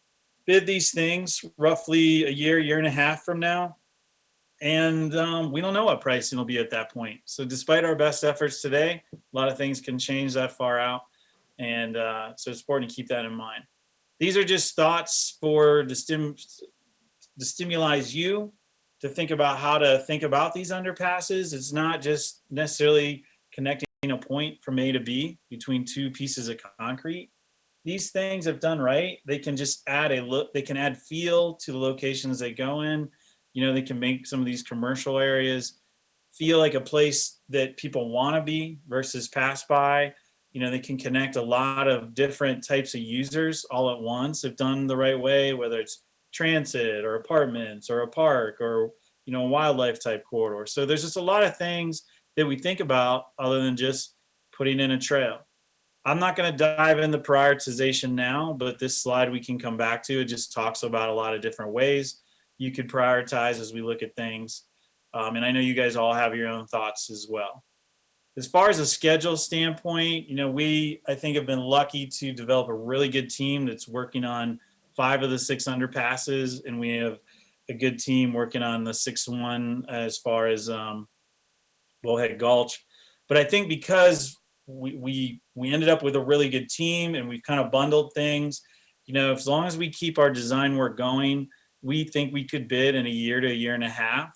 bid these things roughly a year and a half from now. And we don't know what pricing will be at that point. So despite our best efforts today, a lot of things can change that far out. And so it's important to keep that in mind. These are just thoughts for to stimulate you to think about how to think about these underpasses. It's not just necessarily connecting a point from A to B between 2 pieces of concrete. these things, if done right, they can just add a look, they can add feel to the locations they go in. You know, they can make some of these commercial areas feel like a place that people want to be versus pass by. You know, they can connect a lot of different types of users all at once if done the right way, whether it's transit or apartments or a park or, you know, a wildlife type corridor. So there's just a lot of things that we think about other than just putting in a trail. I'm not going to dive into prioritization now, but this slide we can come back to. It just talks about a lot of different ways you could prioritize as we look at things. And I know you guys all have your own thoughts as well. As far as a schedule standpoint, you know, I think have been lucky to develop a really good team that's working on 5 of the 6 underpasses, and we have a good team working on the 6th one as far as Bullhead Gulch. But I think because we ended up with a really good team and we've kind of bundled things, you know, as long as we keep our design work going, we think we could bid in a year to a year and a half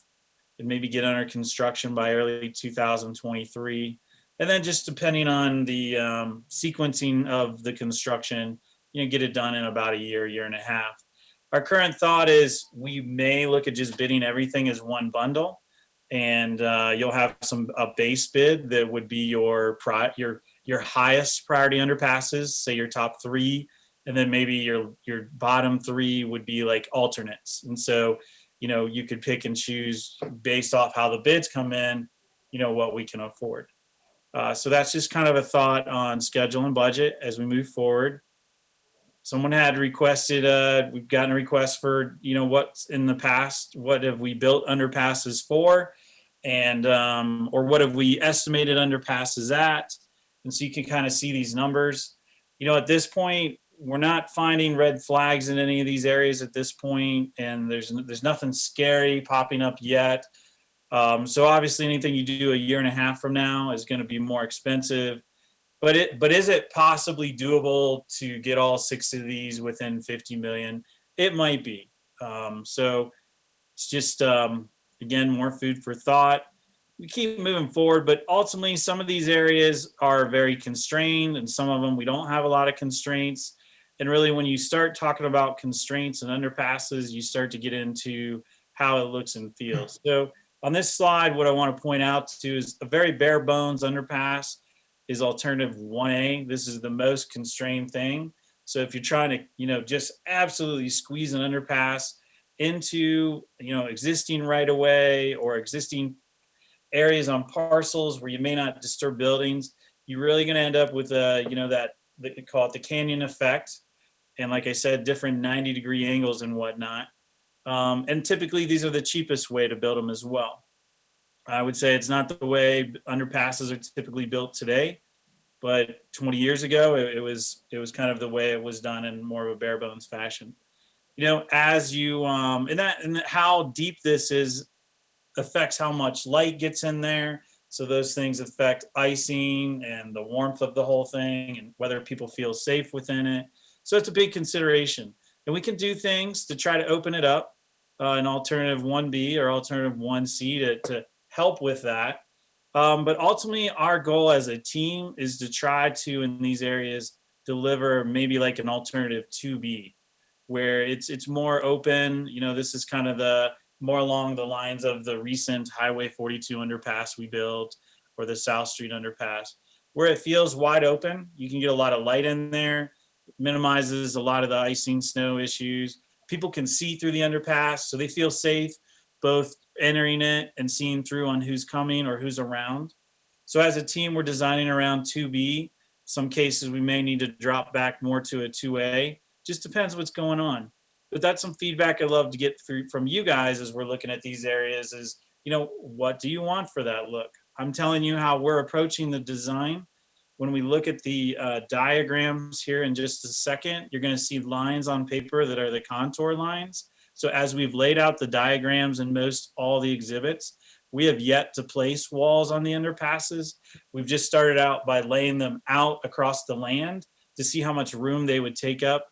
and maybe get under construction by early 2023. And then just depending on the sequencing of the construction, you know, get it done in about a year and a half. Our current thought is we may look at just bidding everything as one bundle, and you'll have a base bid that would be your highest priority underpasses, say your top 3, and then maybe your bottom 3 would be like alternates. And so, you know, you could pick and choose based off how the bids come in, you know, what we can afford. So that's just kind of a thought on schedule and budget as we move forward. Someone had requested, we've gotten a request for, you know, what's in the past, what have we built underpasses for, and or what have we estimated underpasses at? And so you can kind of see these numbers. You know, at this point, we're not finding red flags in any of these areas at this point, and there's nothing scary popping up yet. So obviously anything you do a year and a half from now is going to be more expensive. But is it possibly doable to get all 6 of these within 50 million? It might be. So it's just, again, more food for thought. We keep moving forward, but ultimately some of these areas are very constrained and some of them we don't have a lot of constraints. And really when you start talking about constraints and underpasses, you start to get into how it looks and feels. So on this slide, what I want to point out to is a very bare bones underpass is alternative 1A. This is the most constrained thing. So if you're trying to, you know, just absolutely squeeze an underpass into, you know, existing right of way or existing areas on parcels where you may not disturb buildings, you're really going to end up with you know, they call it the canyon effect. And like I said, different 90-degree angles and whatnot. And typically these are the cheapest way to build them as well. I would say it's not the way underpasses are typically built today, but 20 years ago, it was kind of the way it was done in more of a bare bones fashion. You know, as you, and how deep this is affects how much light gets in there. So those things affect icing and the warmth of the whole thing and whether people feel safe within it. So it's a big consideration. And we can do things to try to open it up, an alternative 1B or alternative 1C to help with that. But ultimately, our goal as a team is to try to, in these areas, deliver maybe like an alternative 2B, where it's more open. You know, this is kind of the more along the lines of the recent Highway 42 underpass we built or the South Street underpass, where it feels wide open. You can get a lot of light in there, minimizes a lot of the icing snow issues. People can see through the underpass, so they feel safe both entering it and seeing through on who's coming or who's around. So as a team, we're designing around 2B. Some cases we may need to drop back more to a 2A. Just depends what's going on. But that's some feedback I'd love to get from you guys as we're looking at these areas is, you know, what do you want for that look? I'm telling you how we're approaching the design. When we look at the diagrams here in just a second, you're going to see lines on paper that are the contour lines. So as we've laid out the diagrams in most all the exhibits, we have yet to place walls on the underpasses. We've just started out by laying them out across the land to see how much room they would take up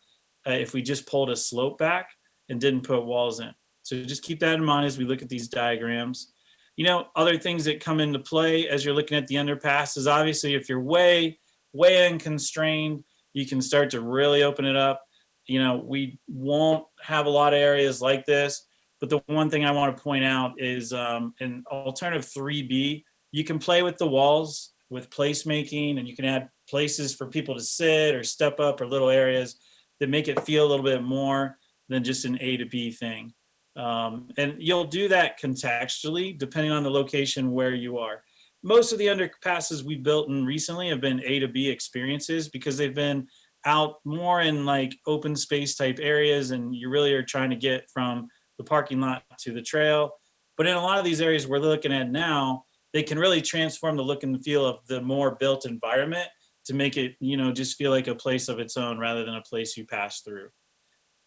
if we just pulled a slope back and didn't put walls in. So just keep that in mind as we look at these diagrams. You know, other things that come into play as you're looking at the underpass is obviously if you're way unconstrained, you can start to really open it up. You know, we won't have a lot of areas like this, but the one thing I want to point out is in alternative 3B, you can play with the walls with placemaking, and you can add places for people to sit or step up, or little areas that make it feel a little bit more than just an A to B thing. And you'll do that contextually depending on the location where you are. Most of the underpasses we built in recently have been A to B experiences because they've been out more in like open space type areas, and you really are trying to get from the parking lot to the trail. But in a lot of these areas we're looking at now, they can really transform the look and feel of the more built environment to make it, you know, just feel like a place of its own rather than a place you pass through.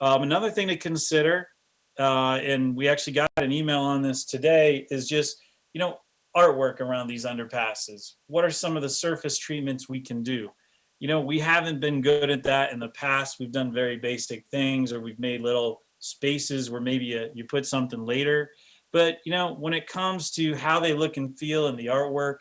Another thing to consider, and we actually got an email on this today, is just, you know, artwork around these underpasses. What are some of the surface treatments we can do? You know, we haven't been good at that in the past. We've done very basic things, or we've made little spaces where maybe you put something later. But, you know, when it comes to how they look and feel in the artwork,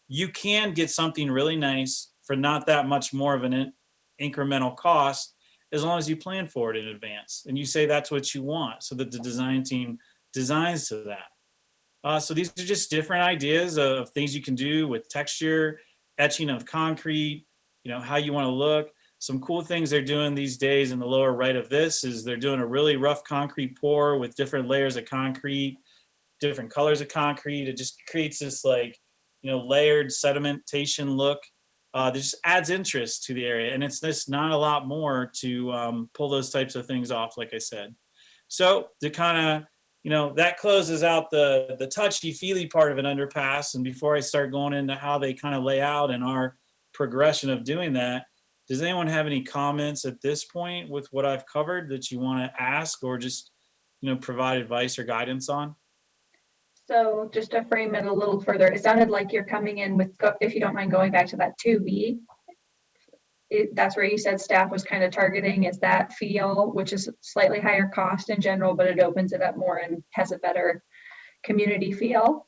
you can get something really nice for not that much more of an incremental cost, as long as you plan for it in advance and you say that's what you want, so that the design team designs to that. So these are just different ideas of things you can do with texture, etching of concrete, you know, how you want to look. Some cool things they're doing these days in the lower right of this is they're doing a really rough concrete pour with different layers of concrete, different colors of concrete. It just creates this, like, you know, layered sedimentation look. That just adds interest to the area, and it's just not a lot more to pull those types of things off, like I said. So to kind of, you know, that closes out the touchy-feely part of an underpass. And before I start going into how they kind of lay out and our progression of doing that, does anyone have any comments at this point with what I've covered that you want to ask, or just, you know, provide advice or guidance on? So just to frame it a little further, it sounded like you're coming in with, if you don't mind going back to that 2B, that's where you said staff was kind of targeting, is that feel, which is slightly higher cost in general, but it opens it up more and has a better community feel.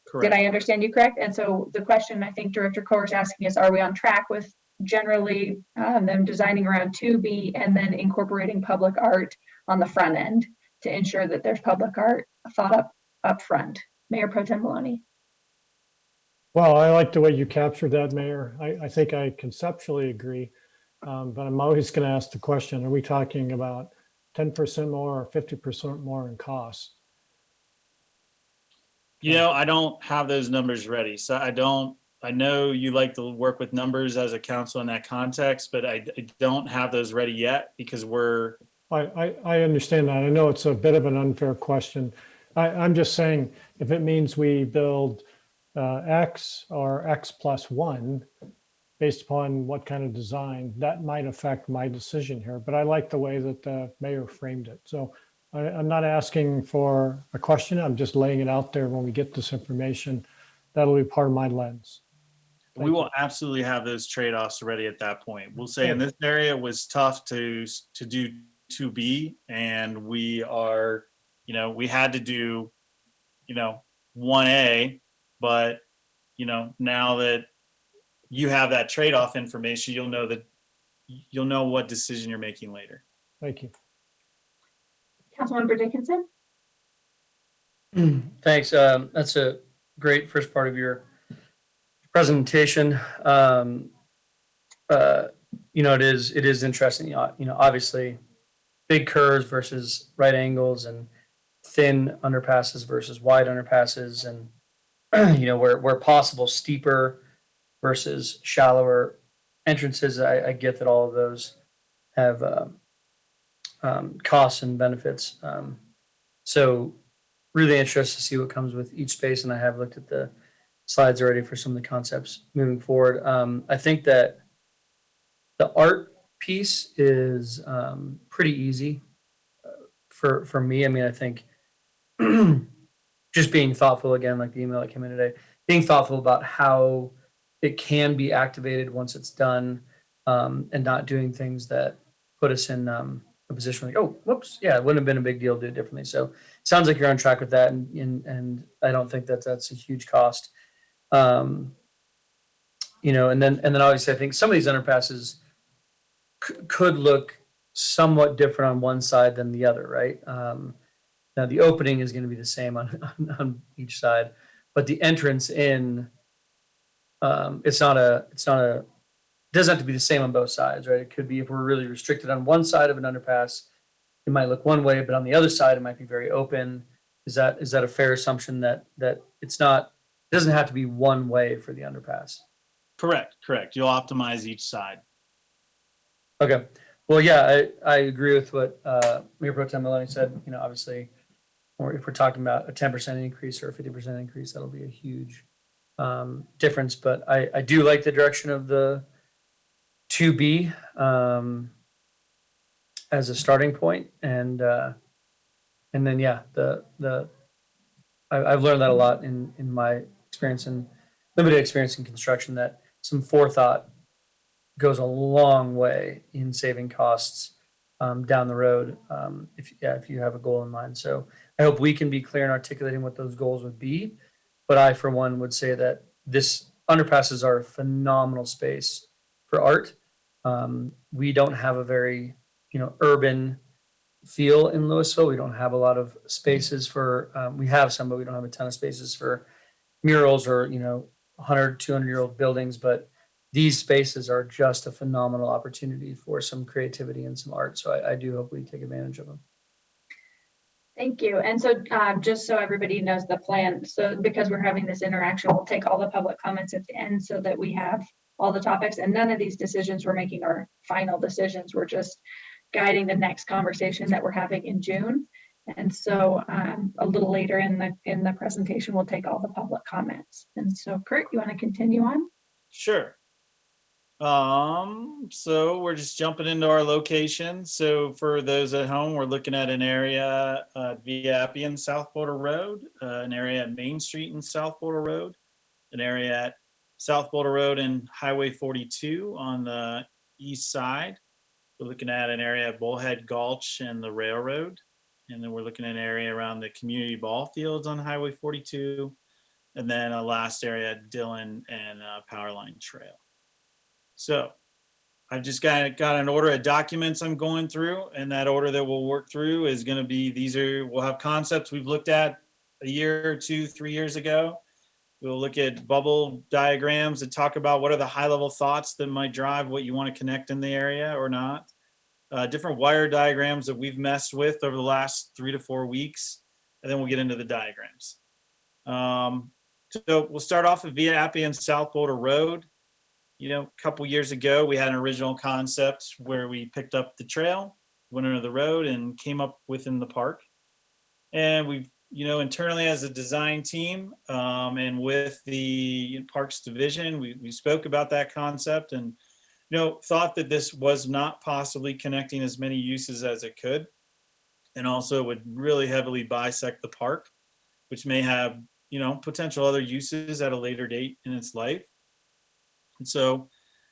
Correct. Did I understand you correct? And so the question I think Director Corr is asking is, are we on track with generally them designing around 2B and then incorporating public art on the front end to ensure that there's public art thought up front? Mayor Pro Tem Maloney. Well, I like the way you captured that, Mayor. I think I conceptually agree, but I'm always going to ask the question, are we talking about 10% more or 50% more in cost? You know, I don't have those numbers ready. So I know you like to work with numbers as a council in that context, but I don't have those ready yet because I understand that. I know it's a bit of an unfair question. I'm just saying, if it means we build X or X plus 1 based upon what kind of design, that might affect my decision here. But I like the way that the mayor framed it. So I'm not asking for a question. I'm just laying it out there. When we get this information, that'll be part of my lens. we will absolutely have those trade-offs ready at that point. We'll say in this area it was tough to do 2B, and we are, you know, we had to do, you know, 1A, but, you know, now that you have that trade-off information, you'll know what decision you're making later. Thank you. Councilmember Dickinson. Thanks. That's a great first part of your presentation. You know, it is interesting. You know, obviously, big curves versus right angles, and thin underpasses versus wide underpasses, and you know, where possible, steeper versus shallower entrances. I get that all of those have costs and benefits. So really interested to see what comes with each space, and I have looked at the slides already for some of the concepts moving forward. I think that the art piece is pretty easy for me. I mean, I think just being thoughtful, again, like the email that came in today, being thoughtful about how it can be activated once it's done, and not doing things that put us in a position like, oh, whoops, yeah, it wouldn't have been a big deal to do it differently. So it sounds like you're on track with that, and I don't think that that's a huge cost. You know, and then obviously I think some of these underpasses, could look somewhat different on one side than the other, right? Now the opening is going to be the same on each side, but the entrance in, it's not a, it doesn't have to be the same on both sides, right? It could be if we're really restricted on one side of an underpass, it might look one way, but on the other side, it might be very open. Is that a fair assumption that it's not, it doesn't have to be one way for the underpass? Correct. You'll optimize each side. Okay. Well, yeah, I agree with what Mayor Pro Tem Maloney said. You know, obviously, or if we're talking about a 10% increase or a 50% increase, that'll be a huge difference. But I do like the direction of the 2B as a starting point, and then yeah, I've learned that a lot in my experience and limited experience in construction, that some forethought goes a long way in saving costs down the road, if you have a goal in mind. So I hope we can be clear in articulating what those goals would be. But I, for one, would say that this underpasses are a phenomenal space for art. We don't have a very, urban feel in Louisville. We don't have a lot of spaces for, we have some, but we don't have a ton of spaces for murals or, 100, 200-year-old buildings. But these spaces are just a phenomenal opportunity for some creativity and some art. So I do hope we take advantage of them. Thank you. And so just so everybody knows the plan, so because we're having this interaction, we'll take all the public comments at the end so that we have all the topics, and none of these decisions we're making are final decisions. We're just guiding the next conversation that we're having in June. And so a little later in the presentation, we'll take all the public comments. And so Kurt, you want to continue on? Sure. So we're just jumping into our location. So for those at home, we're looking at an area via Appian South Boulder Road, an area at Main Street and South Boulder Road, an area at South Boulder Road and Highway 42 on the east side. We're looking at an area at Bullhead Gulch and the railroad. And then we're looking at an area around the community ball fields on Highway 42. And then a last area at Dillon and Powerline Trail. So I've just got an order of documents I'm going through, and that order that we'll work through is going to be, we'll have concepts we've looked at a year or 2, 3 years ago. We'll look at bubble diagrams that talk about what are the high level thoughts that might drive what you want to connect in the area or not. Different wire diagrams that we've messed with over the last 3 to 4 weeks, and then we'll get into the diagrams. So we'll start off at Via Appian South Boulder Road. A couple years ago, we had an original concept where we picked up the trail, went under the road, and came up within the park. And we've, internally as a design team and with the Parks Division, we spoke about that concept and, thought that this was not possibly connecting as many uses as it could, and also would really heavily bisect the park, which may have, potential other uses at a later date in its life. And so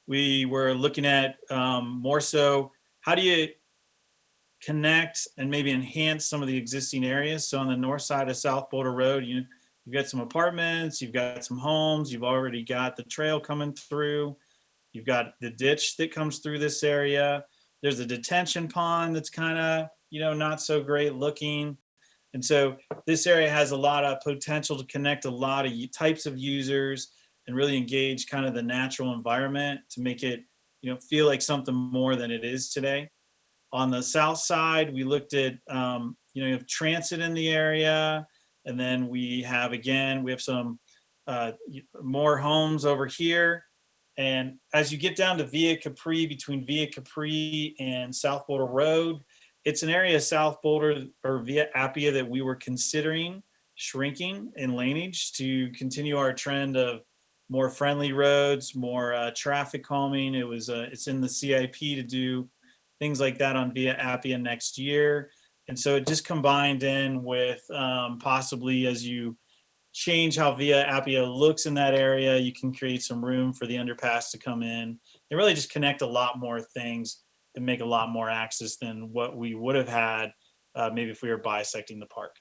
we were looking at more so, how do you connect and maybe enhance some of the existing areas? So on the north side of South Boulder Road, you've got some apartments, you've got some homes, you've already got the trail coming through, you've got the ditch that comes through this area. There's a detention pond that's kind of, not so great looking. And so this area has a lot of potential to connect a lot of types of users and really engage kind of the natural environment to make it, feel like something more than it is today. On the south side, we looked at, you have transit in the area. And then we have some more homes over here. And as you get down to Via Capri, between Via Capri and South Boulder Road, it's an area of South Boulder or Via Appia that we were considering shrinking in laneage to continue our trend of more friendly roads, more traffic calming. It's in the CIP to do things like that on Via Appia next year. And so it just combined in with possibly as you change how Via Appia looks in that area, you can create some room for the underpass to come in and really just connect a lot more things and make a lot more access than what we would have had maybe if we were bisecting the park.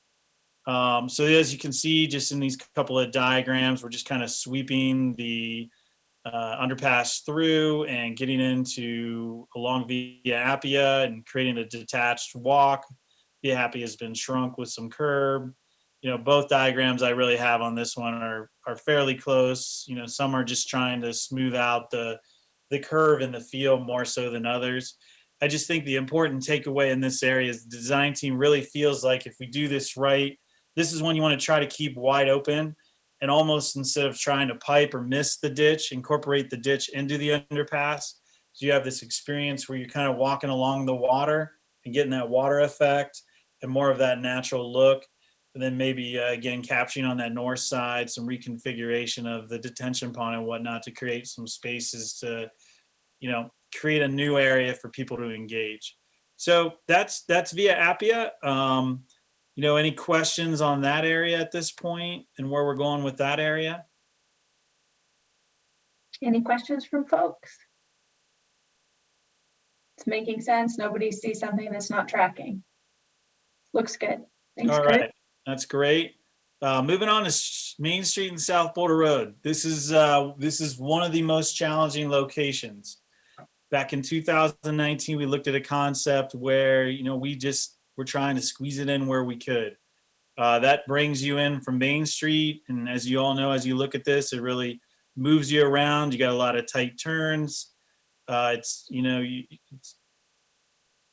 So as you can see, just in these couple of diagrams, we're just kind of sweeping the underpass through and getting into along Via Appia and creating a detached walk. Via Appia has been shrunk with some curb. Both diagrams I really have on this one are fairly close. Some are just trying to smooth out the curve in the field more so than others. I just think the important takeaway in this area is the design team really feels like if we do this right, this is one you want to try to keep wide open, and almost instead of trying to pipe or miss the ditch, incorporate the ditch into the underpass. So you have this experience where you're kind of walking along the water and getting that water effect and more of that natural look. And then maybe, again, capturing on that north side, some reconfiguration of the detention pond and whatnot to create some spaces to, create a new area for people to engage. So that's Via Appia. Any questions on that area at this point and where we're going with that area? Any questions from folks? It's making sense. Nobody sees something that's not tracking. Looks good. Thanks, All Kurt. right, that's great. Moving on to Main Street and South Boulder Road. This is one of the most challenging locations. Back in 2019, we looked at a concept where we're trying to squeeze it in where we could. That brings you in from Main Street, and as you all know, as you look at this, it really moves you around. You got a lot of tight turns.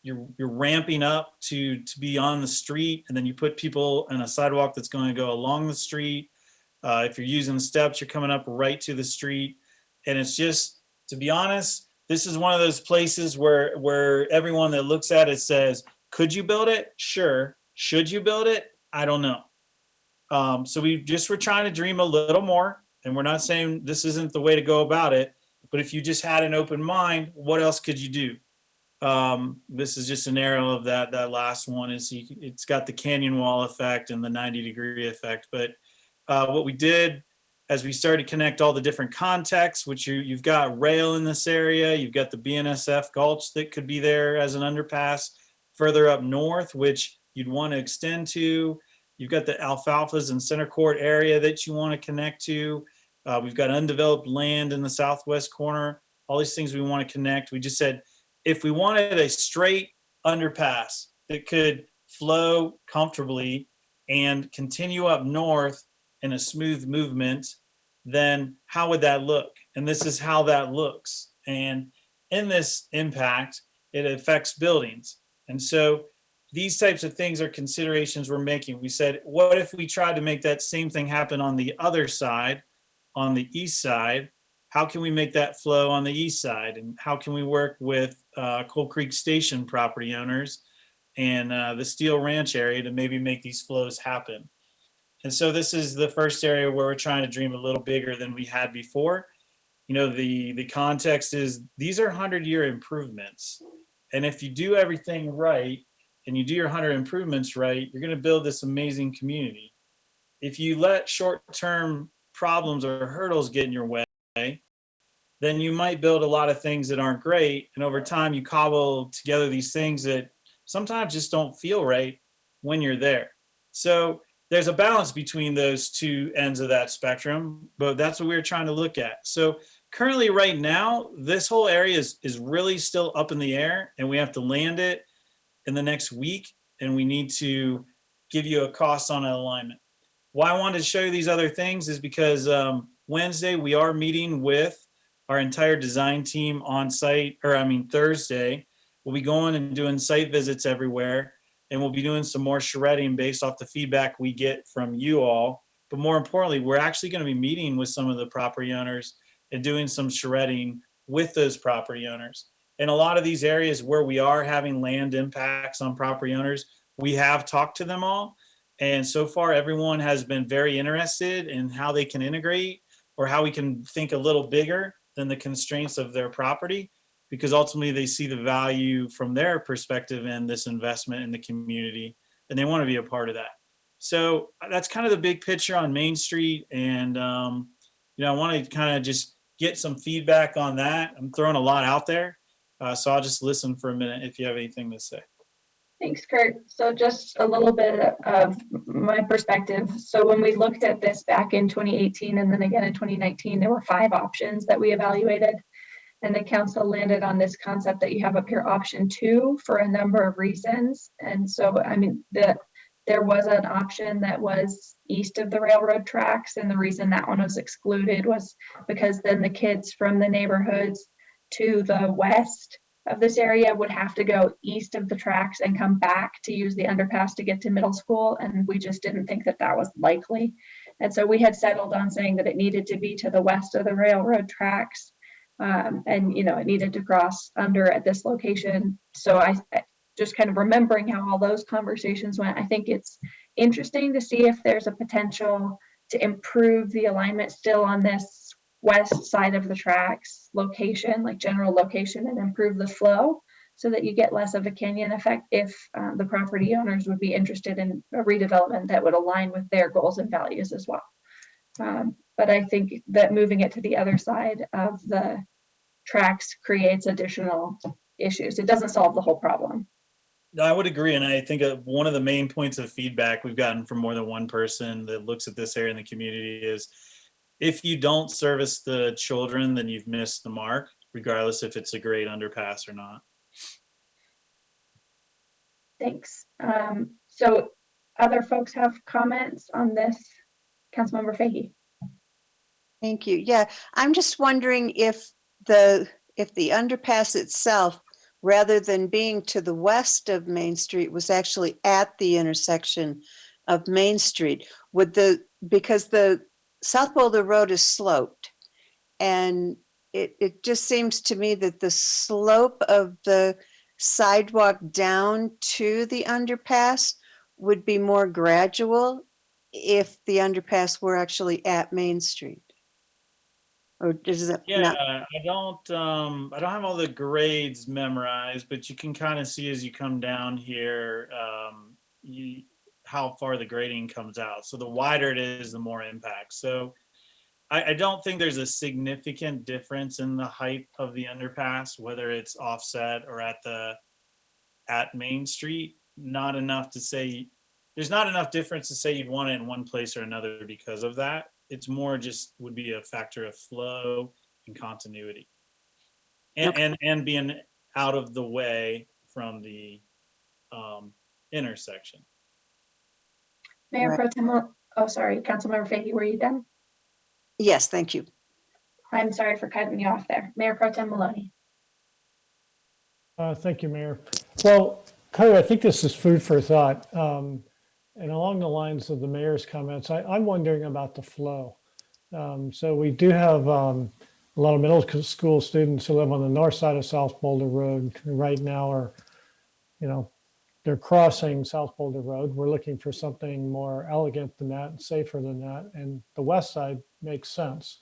You're ramping up to be on the street, and then you put people on a sidewalk that's going to go along the street. If you're using steps, you're coming up right to the street, and it's just, to be honest, this is one of those places where everyone that looks at it says, could you build it? Sure. Should you build it? I don't know. So we're trying to dream a little more, and we're not saying this isn't the way to go about it, but if you just had an open mind, what else could you do? This is just an arrow of that last one is it's got the canyon wall effect and the 90-degree effect. But what we did as we started to connect all the different contexts, which you've got rail in this area, you've got the BNSF Gulch that could be there as an underpass further up north, which you'd want to extend to. You've got the alfalfas and center court area that you want to connect to. We've got undeveloped land in the southwest corner. All these things we want to connect. We just said, if we wanted a straight underpass that could flow comfortably and continue up north in a smooth movement, then how would that look? And this is how that looks. And in this impact, it affects buildings. And so these types of things are considerations we're making. We said, what if we tried to make that same thing happen on the other side, on the east side? How can we make that flow on the east side? And how can we work with Coal Creek Station property owners and the Steel Ranch area to maybe make these flows happen? And so this is the first area where we're trying to dream a little bigger than we had before. The context is these are 100-year improvements. And if you do everything right and you do your 100 improvements right, you're going to build this amazing community. If you let short-term problems or hurdles get in your way, then you might build a lot of things that aren't great. And over time, you cobble together these things that sometimes just don't feel right when you're there. So there's a balance between those two ends of that spectrum, but that's what we're trying to look at. So currently right now, this whole area is really still up in the air, and we have to land it in the next week, and we need to give you a cost on an alignment. Why I wanted to show you these other things is because Wednesday, we are meeting with our entire design team on site, Thursday. We'll be going and doing site visits everywhere, and we'll be doing some more shredding based off the feedback we get from you all. But more importantly, we're actually going to be meeting with some of the property owners and doing some shredding with those property owners. In a lot of these areas where we are having land impacts on property owners, we have talked to them all. And so far, everyone has been very interested in how they can integrate or how we can think a little bigger than the constraints of their property, because ultimately they see the value from their perspective in this investment in the community, and they want to be a part of that. So that's kind of the big picture on Main Street. And, I want to kind of just get some feedback on that. I'm throwing a lot out there. So I'll just listen for a minute if you have anything to say. Thanks, Kurt. So just a little bit of my perspective. So when we looked at this back in 2018 and then again in 2019, there were 5 options that we evaluated. And the council landed on this concept that you have up here, option 2, for a number of reasons. And so, I mean, there was an option that was east of the railroad tracks. And the reason that one was excluded was because then the kids from the neighborhoods to the west of this area would have to go east of the tracks and come back to use the underpass to get to middle school. And we just didn't think that that was likely. And so we had settled on saying that it needed to be to the west of the railroad tracks. And, you know, it needed to cross under at this location. So I just kind of remembering how all those conversations went, I think it's interesting to see if there's a potential to improve the alignment still on this west side of the tracks location, like general location, and improve the flow so that you get less of a canyon effect if the property owners would be interested in a redevelopment that would align with their goals and values as well. But I think that moving it to the other side of the tracks creates additional issues. It doesn't solve the whole problem. No, I would agree. And I think one of the main points of feedback we've gotten from more than one person that looks at this area in the community is if you don't service the children, then you've missed the mark, regardless if it's a great underpass or not. Thanks. So other folks have comments on this? Councilmember Fahey. Thank you. Yeah, I'm just wondering if the underpass itself, rather than being to the west of Main Street, was actually at the intersection of Main Street. Because the South Boulder Road is sloped, and it just seems to me that the slope of the sidewalk down to the underpass would be more gradual if the underpass were actually at Main Street. Or does it Yeah, not? I don't have all the grades memorized, but you can kind of see as you come down here, how far the grading comes out. So the wider it is, the more impact. So I don't think there's a significant difference in the height of the underpass, whether it's offset or at Main Street. Not enough to say, there's not enough difference to say you'd want it in one place or another because of that. It's more just would be a factor of flow and continuity, and being out of the way from the intersection. Mayor Right. Pro Tem, oh, sorry, Councilmember Fahey, were you done? Yes, thank you. I'm sorry for cutting you off there. Mayor Pro Tem Maloney. Thank you, Mayor. Well, Kurt, I think this is food for thought. And along the lines of the mayor's comments, I'm wondering about the flow. So we do have a lot of middle school students who live on the north side of South Boulder Road who right now are, you know, they're crossing South Boulder Road. We're looking for something more elegant than that and safer than that. And the west side makes sense.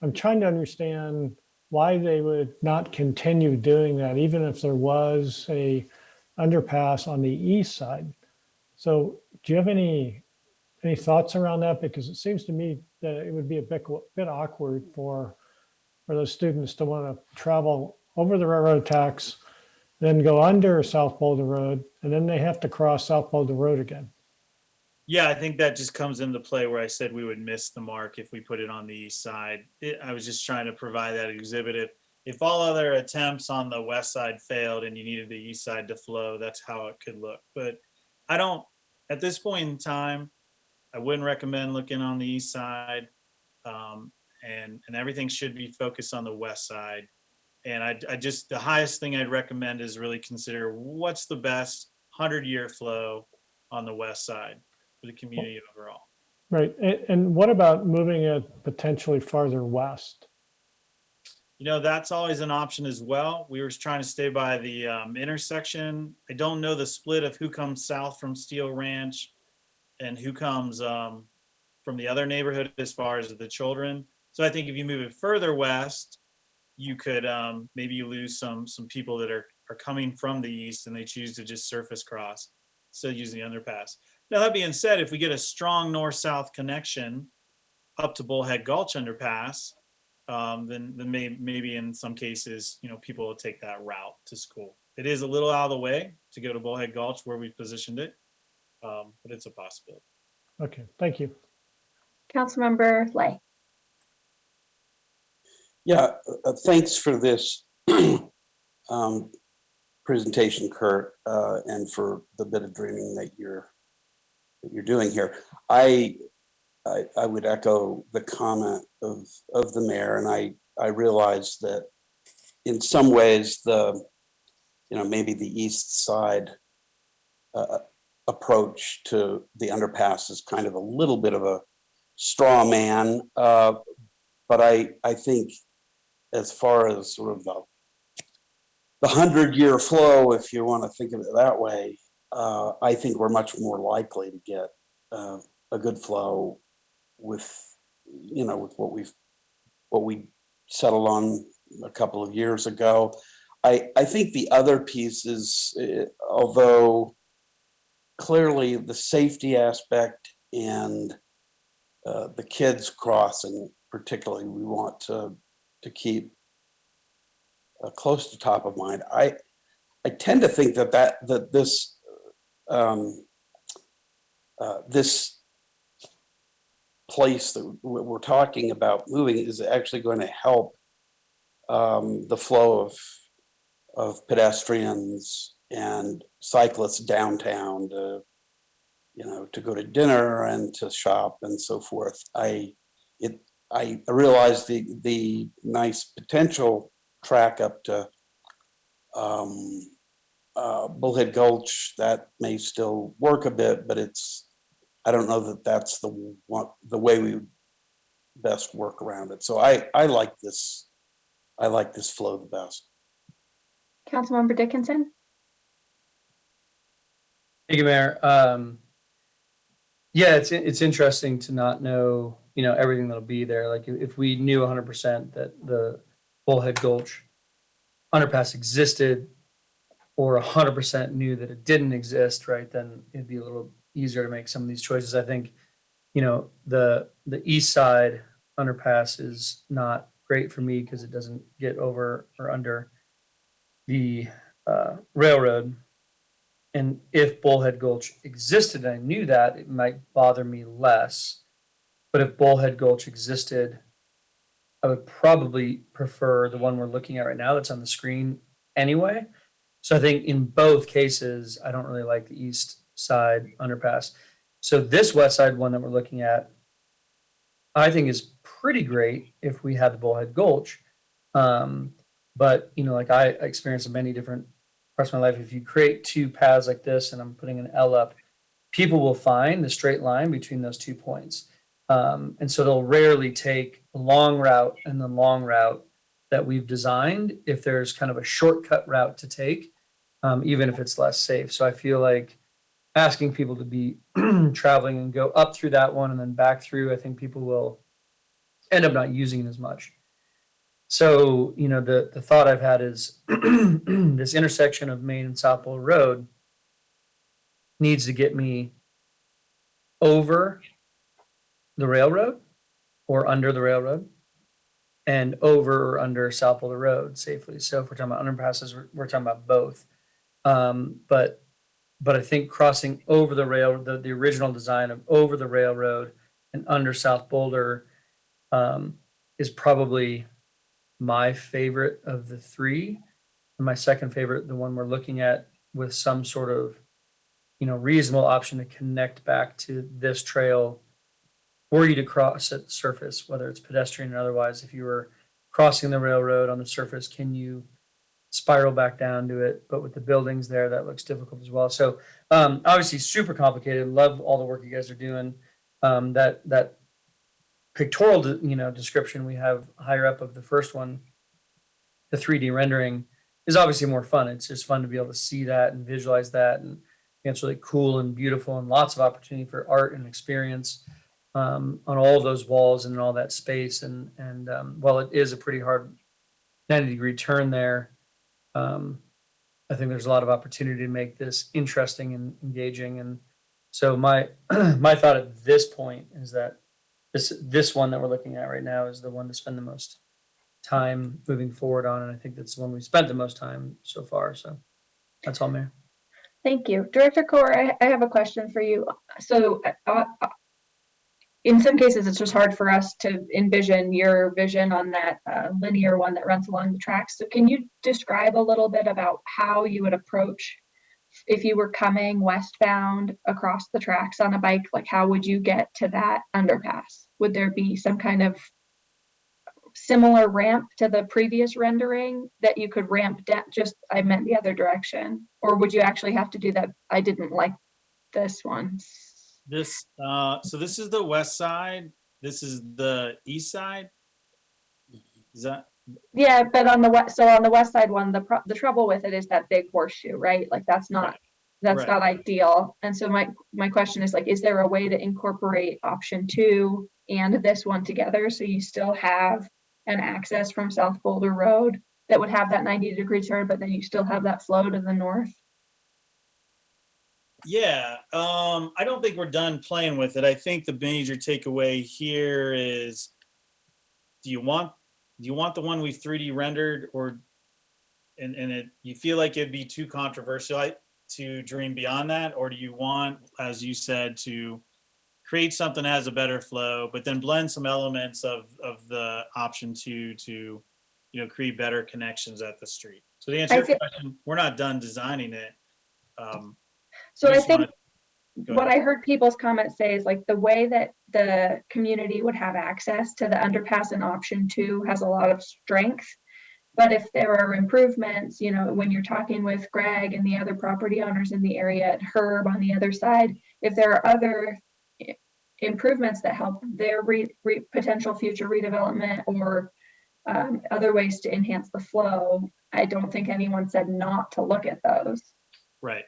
I'm trying to understand why they would not continue doing that, even if there was a underpass on the east side. So do you have any thoughts around that? Because it seems to me that it would be a bit awkward for those students to want to travel over the railroad tracks, then go under South Boulder Road, and then they have to cross South Boulder Road again. Yeah, I think that just comes into play where I said we would miss the mark if we put it on the east side. I was just trying to provide that exhibit. If all other attempts on the west side failed and you needed the east side to flow, that's how it could look. But I don't, at this point in time, I wouldn't recommend looking on the east side. And everything should be focused on the west side. And I just, the highest thing I'd recommend is really consider what's the best 100-year flow on the west side for the community overall. Right. And what about moving it potentially farther west? You know, that's always an option as well. We were trying to stay by the intersection. I don't know the split of who comes south from Steel Ranch and who comes from the other neighborhood as far as the children. So I think if you move it further west, you could maybe you lose some people that are coming from the east and they choose to just surface cross, still use the underpass. Now, that being said, if we get a strong north-south connection up to Bullhead Gulch underpass, then maybe in some cases, you know, people will take that route to school. It is a little out of the way to go to Bullhead Gulch where we positioned it, but it's a possibility. Okay, thank you. Councilmember Lay. Yeah, thanks for this presentation, Kurt, and for the bit of dreaming that you're doing here. I would echo the comment of the mayor, and I realize that in some ways maybe the east side approach to the underpass is kind of a little bit of a straw man, but I think as far as sort of the 100-year flow, if you want to think of it that way, I think we're much more likely to get a good flow with with what we settled on a couple of years ago. I think the other piece is, although clearly the safety aspect and the kids crossing, particularly, we want to keep close to top of mind. I tend to think that this place that we're talking about moving is actually going to help the flow of pedestrians and cyclists downtown to go to dinner and to shop and so forth. I realize the nice potential track up to Bullhead Gulch that may still work a bit, but I don't know that that's the way we would best work around it. So I like this flow the best. Councilmember Dickinson. Thank you, Mayor. Yeah, it's interesting to not know, everything that'll be there. Like if we knew 100% that the Bullhead Gulch underpass existed, or 100% knew that it didn't exist, right, then it'd be a little easier to make some of these choices. I think, the east side underpass is not great for me because it doesn't get over or under the railroad. And if Bullhead Gulch existed, and I knew that, it might bother me less. But if Bullhead Gulch existed, I would probably prefer the one we're looking at right now that's on the screen anyway. So I think in both cases, I don't really like the east side underpass. So this west side one that we're looking at, I think is pretty great if we had the Bullhead Gulch. But, like I experienced in many different parts of my life, if you create two paths like this, and I'm putting an L up, people will find the straight line between those 2 points. And so they'll rarely take the long route and the long route that we've designed if there's kind of a shortcut route to take, even if it's less safe. So I feel like asking people to be traveling and go up through that one and then back through, I think people will end up not using it as much. So, the thought I've had is this intersection of Main and South Bowl Road needs to get me over the railroad or under the railroad, and over or under South Boulder Road safely. So if we're talking about underpasses, we're talking about both. But I think crossing over the rail, the original design of over the railroad and under South Boulder is probably my favorite of the three. And my second favorite, the one we're looking at with some sort of, reasonable option to connect back to this trail for you to cross at the surface, whether it's pedestrian or otherwise. If you were crossing the railroad on the surface, can you spiral back down to it? But with the buildings there, that looks difficult as well. So obviously super complicated. Love all the work you guys are doing. That pictorial, description we have higher up of the first one, the 3D rendering, is obviously more fun. It's just fun to be able to see that and visualize that. And it's really cool and beautiful and lots of opportunity for art and experience on all of those walls and all that space. And while it is a pretty hard 90-degree turn there, I think there's a lot of opportunity to make this interesting and engaging. And so my thought at this point is that this one that we're looking at right now is the one to spend the most time moving forward on. And I think that's the one we spent the most time so far. So That's all, Mayor. Thank you. Director Core, I have a question for you. So in some cases, it's just hard for us to envision your vision on that linear one that runs along the tracks. So can you describe a little bit about how you would approach if you were coming westbound across the tracks on a bike? Like, how would you get to that underpass? Would there be some kind of similar ramp to the previous rendering that you could ramp down? Just, I meant the other direction. Or would you actually have to do that? I didn't like this one. This, so this is the west side. This is the east side. Is that, Yeah, but on the west, so on the west side one, the trouble with it is that big horseshoe, right? Like that's not, Right. that's Right. not ideal. And so my question is like, is there a way to incorporate option 2 and this one together so you still have an access from South Boulder Road that would have that 90-degree turn, but then you still have that flow to the north? yeah, I don't think we're done playing with it. I think the major takeaway here is, do you want the one we've 3D rendered, or and it you feel like it'd be too controversial to dream beyond that, or do you want, as you said, to create something that has a better flow, but then blend some elements of the option 2 to, create better connections at the street? So to answer your question, we're not done designing it. So we I just think wanna- go what ahead. I heard people's comments say is like the way that the community would have access to the underpass in option 2 has a lot of strength. But if there are improvements, when you're talking with Greg and the other property owners in the area, at Herb on the other side, if there are other improvements that help their potential future redevelopment or other ways to enhance the flow, I don't think anyone said not to look at those. Right.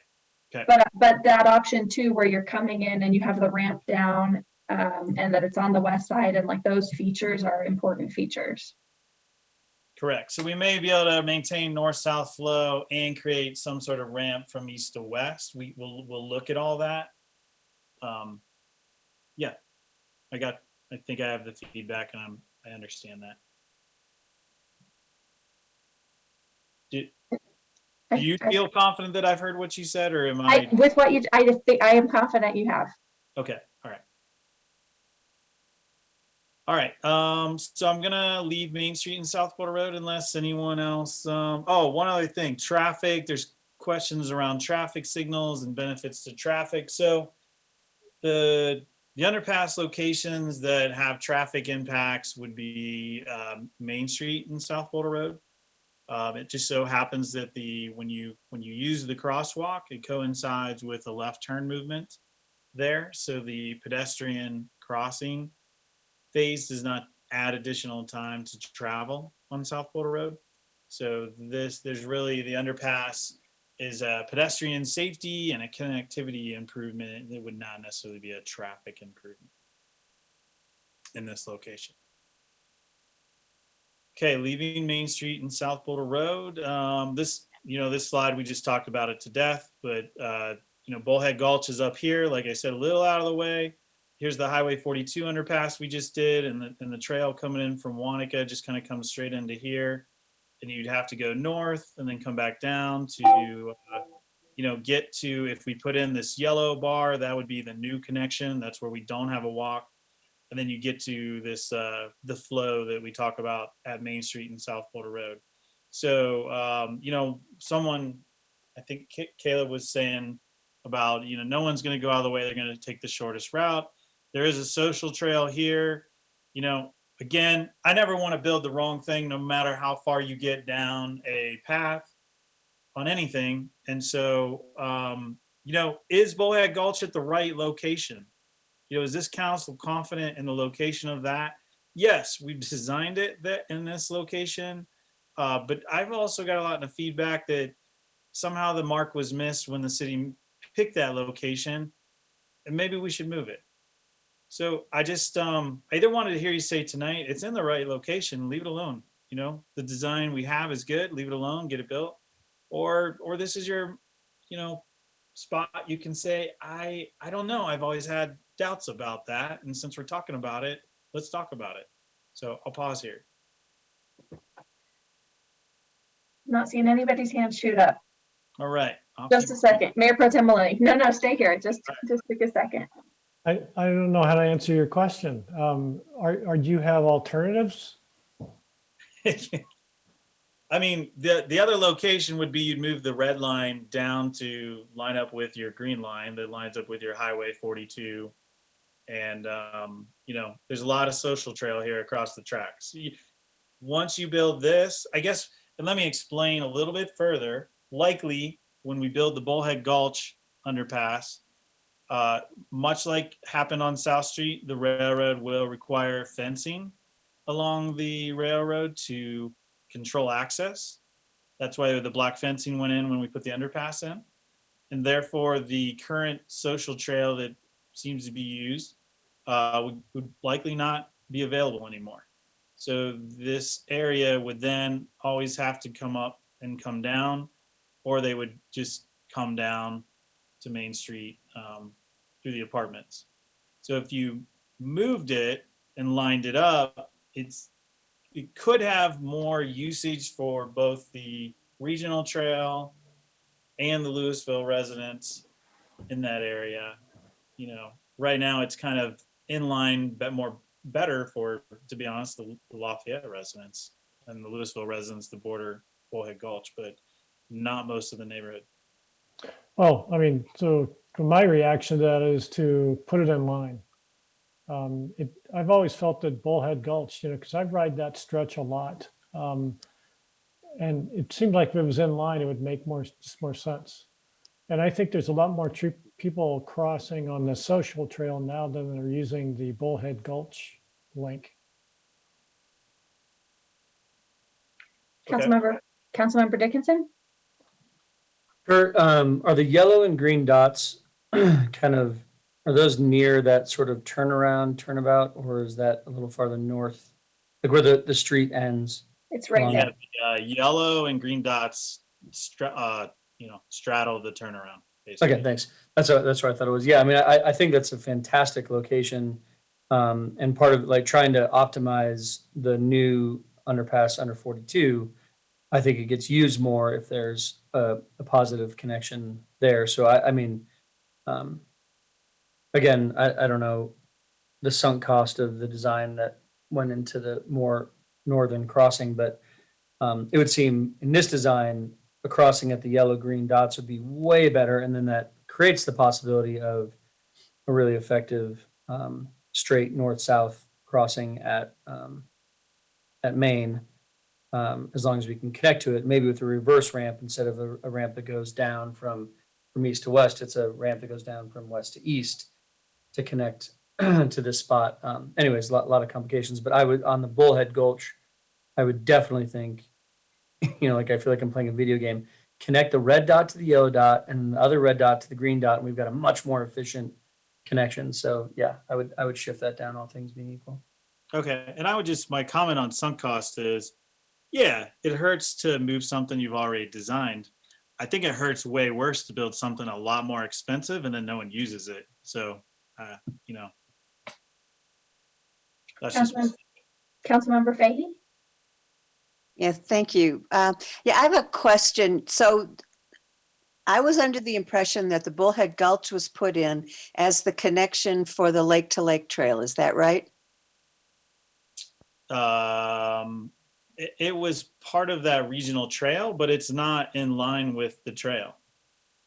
Okay. But that option 2, where you're coming in and you have the ramp down, and that it's on the west side, and like those features are important features. Correct. So we may be able to maintain north-south flow and create some sort of ramp from east to west. We'll look at all that. Yeah, I think I have the feedback, and I understand that. Do you feel confident that I've heard what you said, or am I? With what you, I just think I am confident you have. Okay. All right. All right. So I'm gonna leave Main Street and South Boulder Road unless anyone else. Oh, one other thing: traffic. There's questions around traffic signals and benefits to traffic. So the underpass locations that have traffic impacts would be Main Street and South Boulder Road. It just so happens that when you use the crosswalk, it coincides with a left turn movement there. So the pedestrian crossing phase does not add additional time to travel on South Boulder Road. So there's really, the underpass is a pedestrian safety and a connectivity improvement. It would not necessarily be a traffic improvement in this location. Okay, leaving Main Street and South Boulder Road. This slide, we just talked about it to death, but Bullhead Gulch is up here, like I said, a little out of the way. Here's the Highway 42 underpass we just did, and the trail coming in from Wanaka just kind of comes straight into here. And you'd have to go north and then come back down to, get to, if we put in this yellow bar, that would be the new connection. That's where we don't have a walk. And then you get to this, the flow that we talk about at Main Street and South Boulder Road. So, someone, I think Caleb was saying about, no one's going to go out of the way. They're going to take the shortest route. There is a social trail here. Again, I never want to build the wrong thing, no matter how far you get down a path on anything. And so, is Bullhead Gulch at the right location? Is this council confident in the location of that? Yes, we've designed it in this location, but I've also got a lot of feedback that somehow the mark was missed when the city picked that location, and maybe we should move it. So I just, I either wanted to hear you say tonight, it's in the right location, leave it alone. The design we have is good, leave it alone, get it built. Or this is your, spot. You can say, I don't know. I've always had doubts about that. And since we're talking about it, let's talk about it. So I'll pause here. Not seeing anybody's hand shoot up. All right. Just a second. Mayor Pro Tem Maloney. No, stay here. Just take a second. I don't know how to answer your question. Do you have alternatives? I mean, the other location would be you'd move the red line down to line up with your green line that lines up with your Highway 42. And, there's a lot of social trail here across the tracks. Once you build this, I guess, and let me explain a little bit further, likely when we build the Bullhead Gulch underpass, much like happened on South Street, the railroad will require fencing along the railroad to control access. That's why the black fencing went in when we put the underpass in. And therefore, the current social trail that seems to be used would likely not be available anymore. So this area would then always have to come up and come down, or they would just come down to Main Street through the apartments. So if you moved it and lined it up, it could have more usage for both the regional trail and the Louisville residents in that area. Right now it's kind of in line, but better for, to be honest, the Lafayette residents, and the Louisville residents, the border Bullhead Gulch, but not most of the neighborhood. Well, I mean, so my reaction to that is to put it in line. I've always felt that Bullhead Gulch, because I've ride that stretch a lot. And it seemed like if it was in line, it would make more sense. And I think there's a lot more people crossing on the social trail now than they're using the Bullhead Gulch link. Okay. Councilmember Dickinson? Kurt, are the yellow and green dots are those near that sort of turnabout, or is that a little farther north, like where the street ends? It's right Yeah, there. the yellow and green dots straddle the turnaround, basically. Okay, thanks. That's what I thought it was. Yeah, I mean, I think that's a fantastic location, and part of like trying to optimize the new underpass under 42. I think it gets used more if there's a positive connection there. So I mean, again, I don't know the sunk cost of the design that went into the more northern crossing, but it would seem in this design, a crossing at the yellow green dots would be way better. And then that creates the possibility of a really effective straight north-south crossing at Main, as long as we can connect to it, maybe with a reverse ramp instead of a ramp that goes down from east to west. It's a ramp that goes down from west to east to connect to this spot. Anyways, a lot of complications, but I would, on the Bullhead Gulch, I would definitely think, like I feel like I'm playing a video game, connect the red dot to the yellow dot and the other red dot to the green dot, and we've got a much more efficient connection. So yeah, I would shift that down, all things being equal. Okay, and my comment on sunk cost is, yeah, it hurts to move something you've already designed. I think it hurts way worse to build something a lot more expensive and then no one uses it. So, that's just. Councilmember Fahey? Yes, thank you. I have a question. So I was under the impression that the Bullhead Gulch was put in as the connection for the Lake to Lake Trail. Is that right? It was part of that regional trail, but it's not in line with the trail.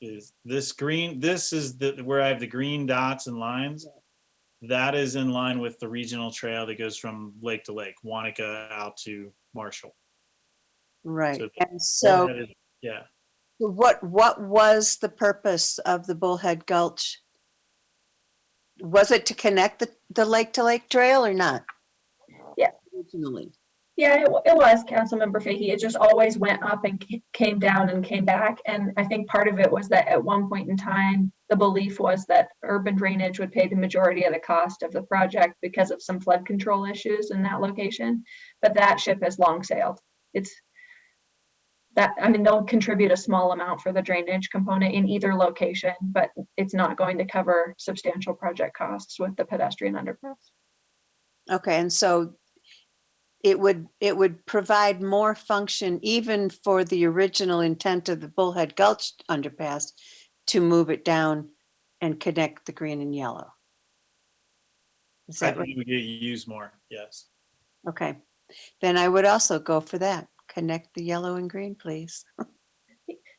This is where I have the green dots and lines. That is in line with the regional trail that goes from lake to lake, Wanaka out to Marshall. Right. So And so yeah. what was the purpose of the Bullhead Gulch? Was it to connect the Lake to Lake Trail or not? Yeah. Originally. Yeah, it was, Councilmember Fahey. It just always went up and came down and came back. And I think part of it was that at one point in time, the belief was that urban drainage would pay the majority of the cost of the project because of some flood control issues in that location. But that ship has long sailed. They'll contribute a small amount for the drainage component in either location, but it's not going to cover substantial project costs with the pedestrian underpass. Okay, and so it would provide more function even for the original intent of the Bullhead Gulch underpass to move it down and connect the green and yellow. Is I that right? think we get used more, yes. Okay, then I would also go for that. Connect the yellow and green, please.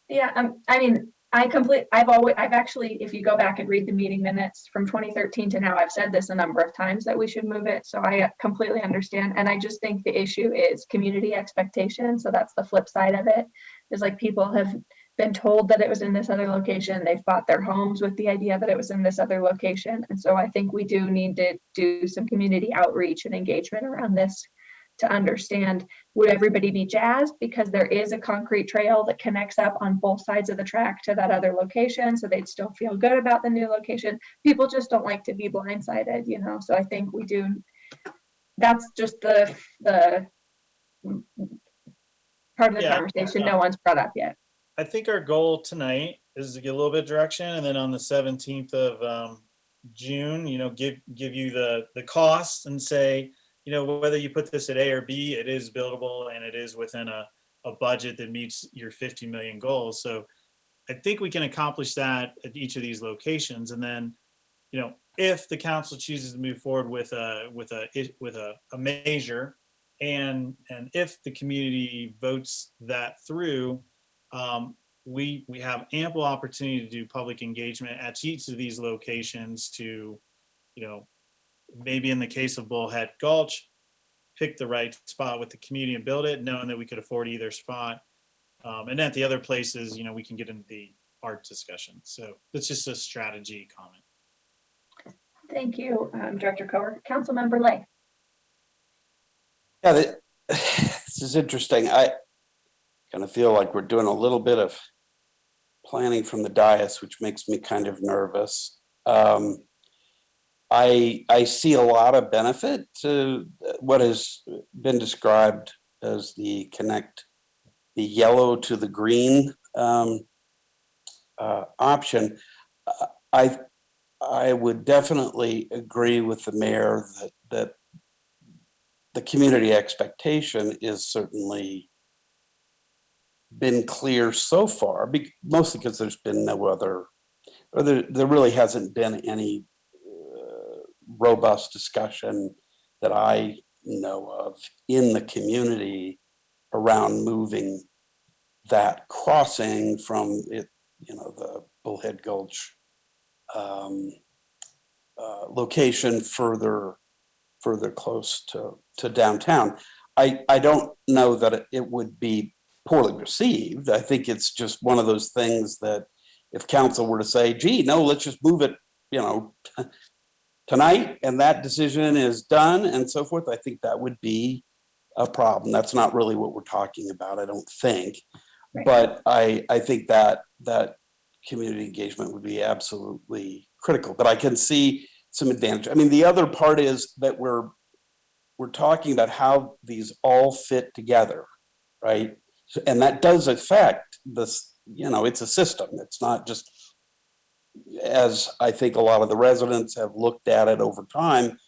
Yeah, I mean, I've actually, if you go back and read the meeting minutes from 2013 to now, I've said this a number of times that we should move it. So I completely understand. And I just think the issue is community expectation. So that's the flip side of it, is like people have been told that it was in this other location. They've bought their homes with the idea that it was in this other location. And so I think we do need to do some community outreach and engagement around this to understand, would everybody be jazzed because there is a concrete trail that connects up on both sides of the track to that other location, so they'd still feel good about the new location. People just don't like to be blindsided, you know, so I think we do. That's just the part of the conversation no one's brought up yet. I think our goal tonight is to get a little bit of direction, and then on the 17th of June, you know, give you the costs and say, you know, whether you put this at A or B, it is buildable and it is within a budget that meets your 50 million goals. So I think we can accomplish that at each of these locations. And then, you know, if the council chooses to move forward with a measure, and if the community votes that through, we have ample opportunity to do public engagement at each of these locations to, you know, maybe in the case of Bullhead Gulch, pick the right spot with the community and build it, knowing that we could afford either spot. And at the other places, you know, we can get into the art discussion. So that's just a strategy comment. Thank you, Director Coer. Councilmember Lay. Yeah, this is interesting. I kind of feel like we're doing a little bit of planning from the dais, which makes me kind of nervous. I see a lot of benefit to what has been described as the connect the yellow to the green option. I would definitely agree with the mayor that the community expectation is certainly been clear so far, mostly because there's been no other, or there really hasn't been any robust discussion that I know of in the community around moving that crossing from it, you know, the Bullhead Gulch location further close to downtown. I don't know that it would be poorly received. I think it's just one of those things that if council were to say, gee, no, let's just move it, you know, tonight, and that decision is done and so forth, I think that would be a problem. That's not really what we're talking about, I don't think. Right. But I think that community engagement would be absolutely critical. But I can see some advantage. I mean, the other part is that we're talking about how these all fit together, right? And that does affect this, you know, it's a system. It's not just, as I think a lot of the residents have looked at it over time,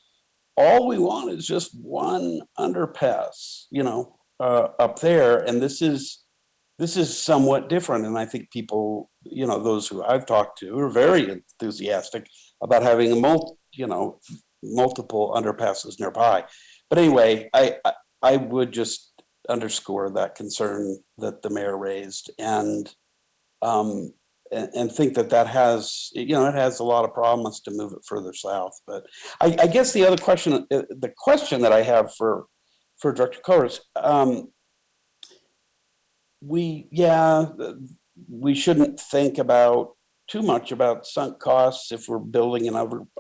all we want is just one underpass, you know, up there. And this is somewhat different. And I think people, you know, those who I've talked to are very enthusiastic about having multiple underpasses nearby. But anyway, I would just underscore that concern that the mayor raised, and think that has, you know, it has a lot of promise to move it further south. But I guess the other question, the question that I have for Director Coer is, we shouldn't think about too much about sunk costs if we're building an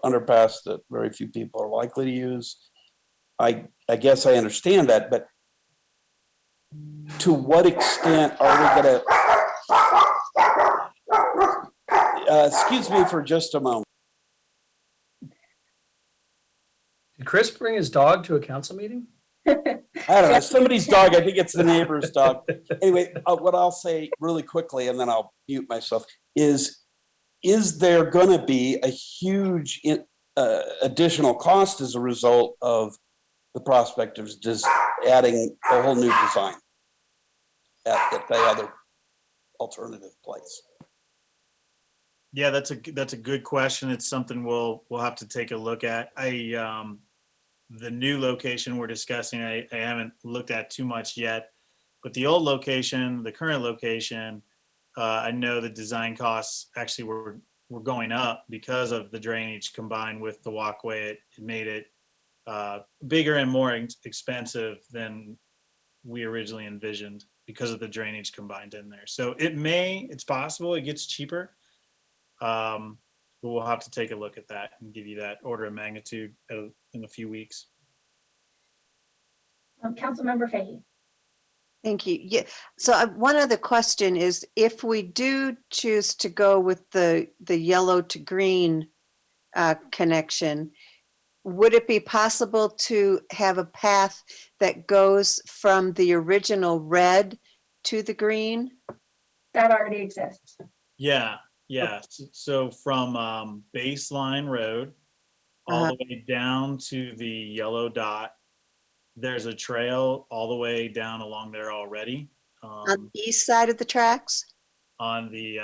underpass that very few people are likely to use. I guess I understand that, but to what extent are we going to, excuse me for just a moment. Did Chris bring his dog to a council meeting? I don't know, somebody's dog, I think it's the neighbor's dog. Anyway, what I'll say really quickly, and then I'll mute myself, is there going to be a huge additional cost as a result of the prospect of adding a whole new design at the other alternative place? Yeah, that's a good question. It's something we'll have to take a look at. The new location we're discussing, I haven't looked at too much yet, but the old location, the current location, I know the design costs actually were going up because of the drainage combined with the walkway. It made it bigger and more expensive than we originally envisioned because of the drainage combined in there. So it's possible it gets cheaper. But we'll have to take a look at that and give you that order of magnitude in a few weeks. Councilmember Fahey. Thank you. Yeah. So one other question is, if we do choose to go with the yellow to green connection, would it be possible to have a path that goes from the original red to the green? That already exists. Yeah. So from Baseline Road all the way down to the yellow dot, there's a trail all the way down along there already. On the east side of the tracks? On the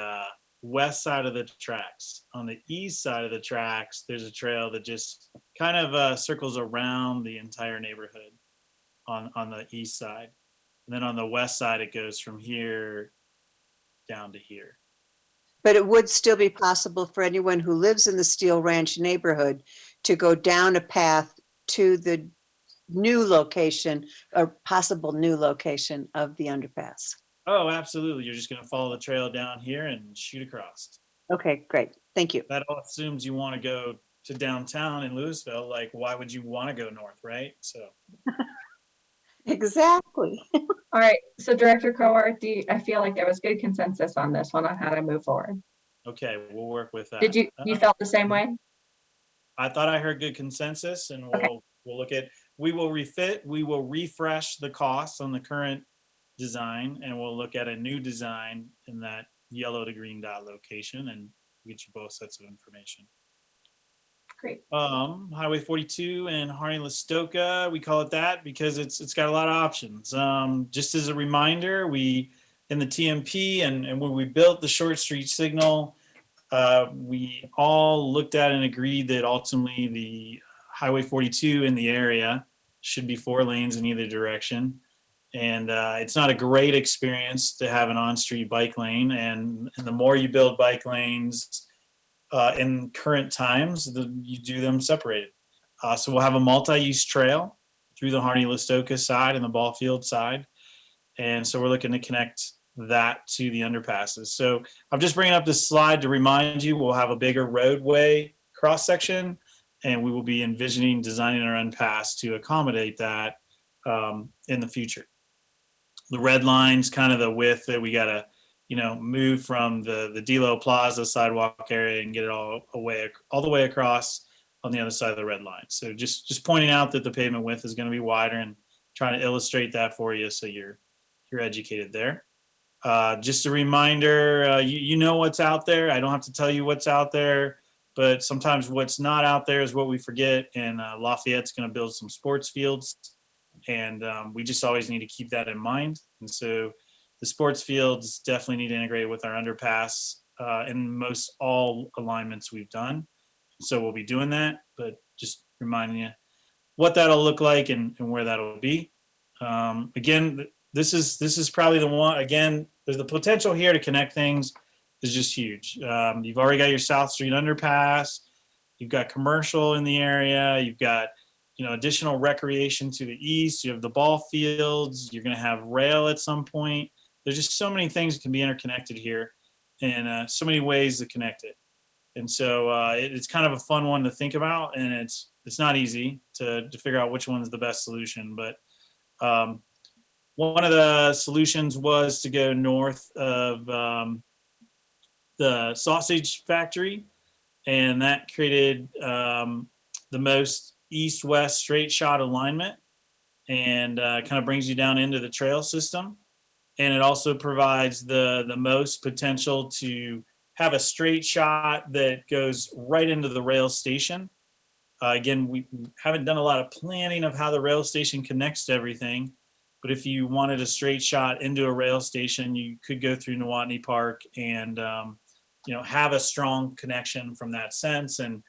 west side of the tracks. On the east side of the tracks, there's a trail that just kind of circles around the entire neighborhood on the east side. And then on the west side, it goes from here down to here. But it would still be possible for anyone who lives in the Steel Ranch neighborhood to go down a path to the new location or possible new location of the underpass. Oh, absolutely. You're just going to follow the trail down here and shoot across. Okay, great. Thank you. That all assumes you want to go to downtown in Louisville. Like, why would you want to go north, right? So. Exactly. All right, so Director Cowart, I feel like there was good consensus on this one on how to move forward. Okay, we'll work with that. Did you felt the same way? I thought I heard good consensus, and we'll look at, we will refresh the costs on the current design, and we'll look at a new design in that yellow to green dot location and get you both sets of information. Great. Highway 42 and Harney-Listoka, we call it that because it's got a lot of options. Just as a reminder, we in the TMP and when we built the short street signal, we all looked at and agreed that ultimately the Highway 42 in the area should be 4 lanes in either direction. And it's not a great experience to have an on-street bike lane. And the more you build bike lanes in current times, you do them separated. So we'll have a multi-use trail through the Harney-Listoka side and the ball field side. And so we're looking to connect that to the underpasses. So I'm just bringing up this slide to remind you, we'll have a bigger roadway cross-section, and we will be envisioning designing our underpass to accommodate that in the future. The red line's kind of the width that we got to, move from the Delo Plaza sidewalk area and get it all the way across on the other side of the red line. So just pointing out that the pavement width is going to be wider and trying to illustrate that for you so you're educated there. Just a reminder, you know what's out there. I don't have to tell you what's out there, but sometimes what's not out there is what we forget. And Lafayette's going to build some sports fields, and we just always need to keep that in mind. And so the sports fields definitely need to integrate with our underpass in most all alignments we've done. So we'll be doing that, but just reminding you what that'll look like and where that'll be. Again, this is probably the one. Again, there's the potential here to connect things is just huge. You've already got your South Street underpass. You've got commercial in the area. You've got additional recreation to the east. You have the ball fields. You're going to have rail at some point. There's just so many things that can be interconnected here, and so many ways to connect it. And so it's kind of a fun one to think about, and it's not easy to figure out which one's the best solution. But one of the solutions was to go north of the sausage factory, and that created the most east-west straight shot alignment, and kind of brings you down into the trail system. And it also provides the most potential to have a straight shot that goes right into the rail station Again, we haven't done a lot of planning of how the rail station connects to everything. But if you wanted a straight shot into a rail station, you could go through Nuwatni Park and, have a strong connection from that sense. And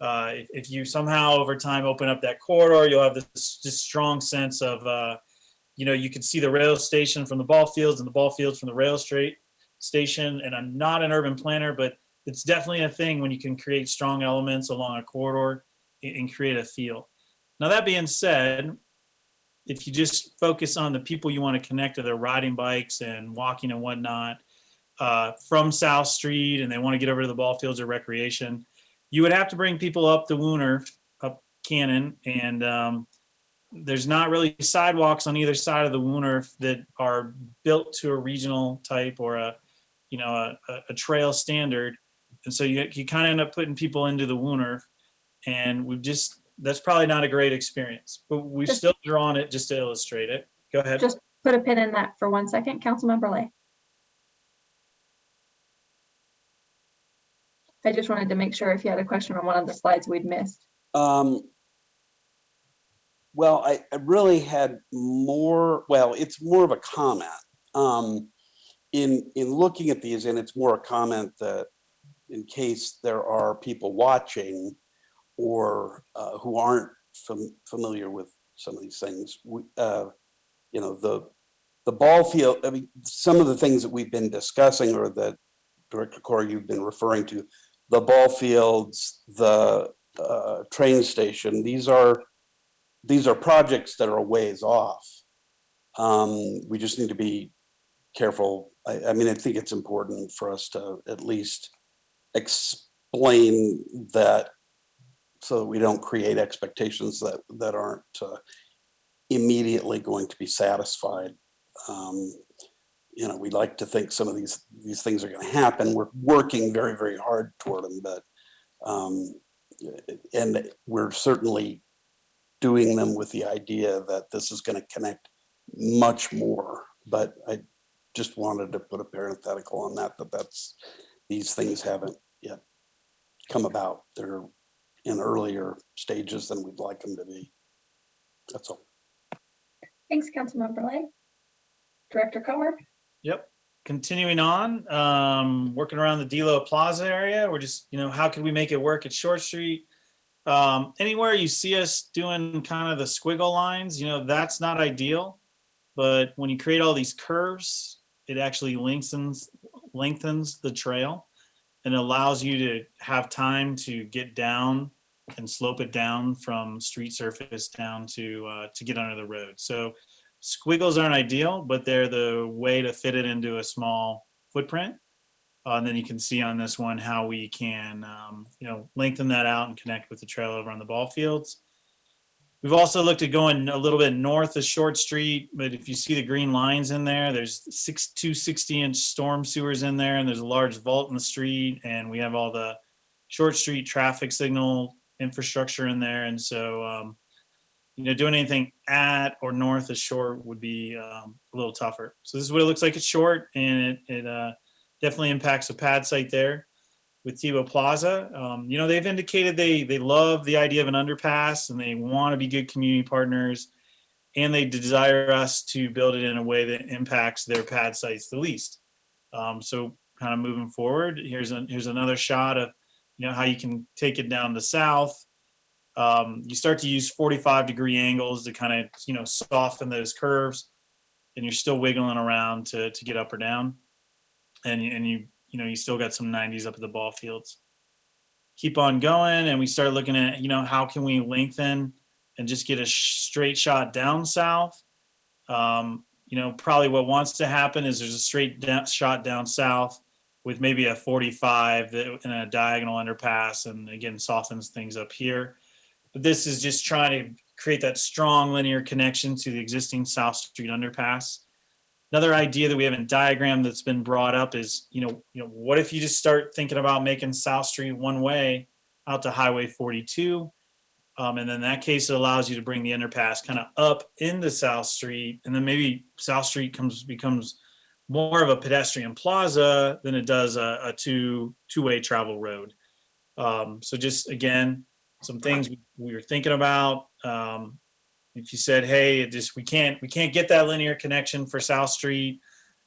if you somehow over time open up that corridor, you'll have this strong sense of, you can see the rail station from the ball fields and the ball fields from the rail station. And I'm not an urban planner, but it's definitely a thing when you can create strong elements along a corridor and create a feel. Now, that being said, if you just focus on the people you want to connect to, their riding bikes and walking and whatnot from South Street, and they want to get over to the ball fields or recreation, you would have to bring people up the Wooner, up Cannon, and there's not really sidewalks on either side of the Wooner that are built to a regional type or a trail standard. And so you kind of end up putting people into the Wooner, and that's probably not a great experience, but we've still drawn it just to illustrate it. Go ahead. Just put a pin in that for 1 second. Councilmember Lay. I just wanted to make sure if you had a question on one of the slides we'd missed. Well, I really had more, it's more of a comment. In looking at these, and it's more a comment that in case there are people watching or who aren't familiar with some of these things, the ball field, I mean, some of the things that we've been discussing or that Director Corr, you've been referring to, the ball fields, the train station, these are projects that are a ways off. We just need to be careful. I mean, I think it's important for us to at least explain that so that we don't create expectations that aren't immediately going to be satisfied. We'd like to think some of these things are going to happen. We're working very, very hard toward them, but and we're certainly doing them with the idea that this is going to connect much more. But I just wanted to put a parenthetical on that's these things haven't yet come about. They're in earlier stages than we'd like them to be. That's all. Thanks, Councilmember Lay. Director Corr. Yep. Continuing on, working around the Delo Plaza area. We're just, how can we make it work at Short Street? Anywhere you see us doing kind of the squiggle lines, that's not ideal. But when you create all these curves, it actually lengthens the trail and allows you to have time to get down and slope it down from street surface down to get under the road. So squiggles aren't ideal, but they're the way to fit it into a small footprint. And then you can see on this one how we can, lengthen that out and connect with the trail over on the ball fields. We've also looked at going a little bit north of Short Street, but if you see the green lines in there, there's two 60-inch storm sewers in there, and there's a large vault in the street, and we have all the Short Street traffic signal infrastructure in there. And so, doing anything at or north of Short would be a little tougher. So this is what it looks like at Short, and it definitely impacts the pad site there. With Tebow Plaza, they've indicated they love the idea of an underpass and they want to be good community partners, and they desire us to build it in a way that impacts their pad sites the least. So kind of moving forward, here's another shot of how you can take it down the south. You start to use 45-degree angles to kind of soften those curves, and you're still wiggling around to get up or down, and you still got some 90s up at the ball fields. Keep on going, and we start looking at, how can we lengthen and just get a straight shot down south. Probably what wants to happen is there's a straight shot down south with maybe a 45 and a diagonal underpass, and again, softens things up here. But this is just trying to create that strong linear connection to the existing South Street underpass. Another idea that we haven't diagrammed that's been brought up is, what if you just start thinking about making South Street one way out to Highway 42? And then in that case, it allows you to bring the underpass kind of up into South Street. And then maybe South Street becomes more of a pedestrian plaza than it does a two-way travel road. So just, again, some things we were thinking about. If you said, hey, we can't get that linear connection for South Street,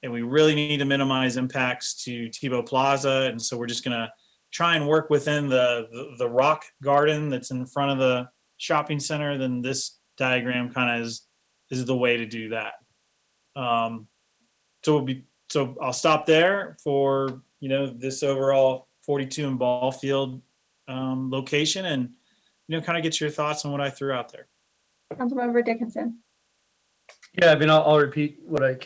and we really need to minimize impacts to Tebow Plaza, and so we're just gonna try and work within the rock garden that's in front of the shopping center, then this diagram kind of is the way to do that. So I'll stop there for, this overall 42 and ball field location, and, kind of get your thoughts on what I threw out there. Councilmember Dickinson. Yeah, I mean, I'll repeat what I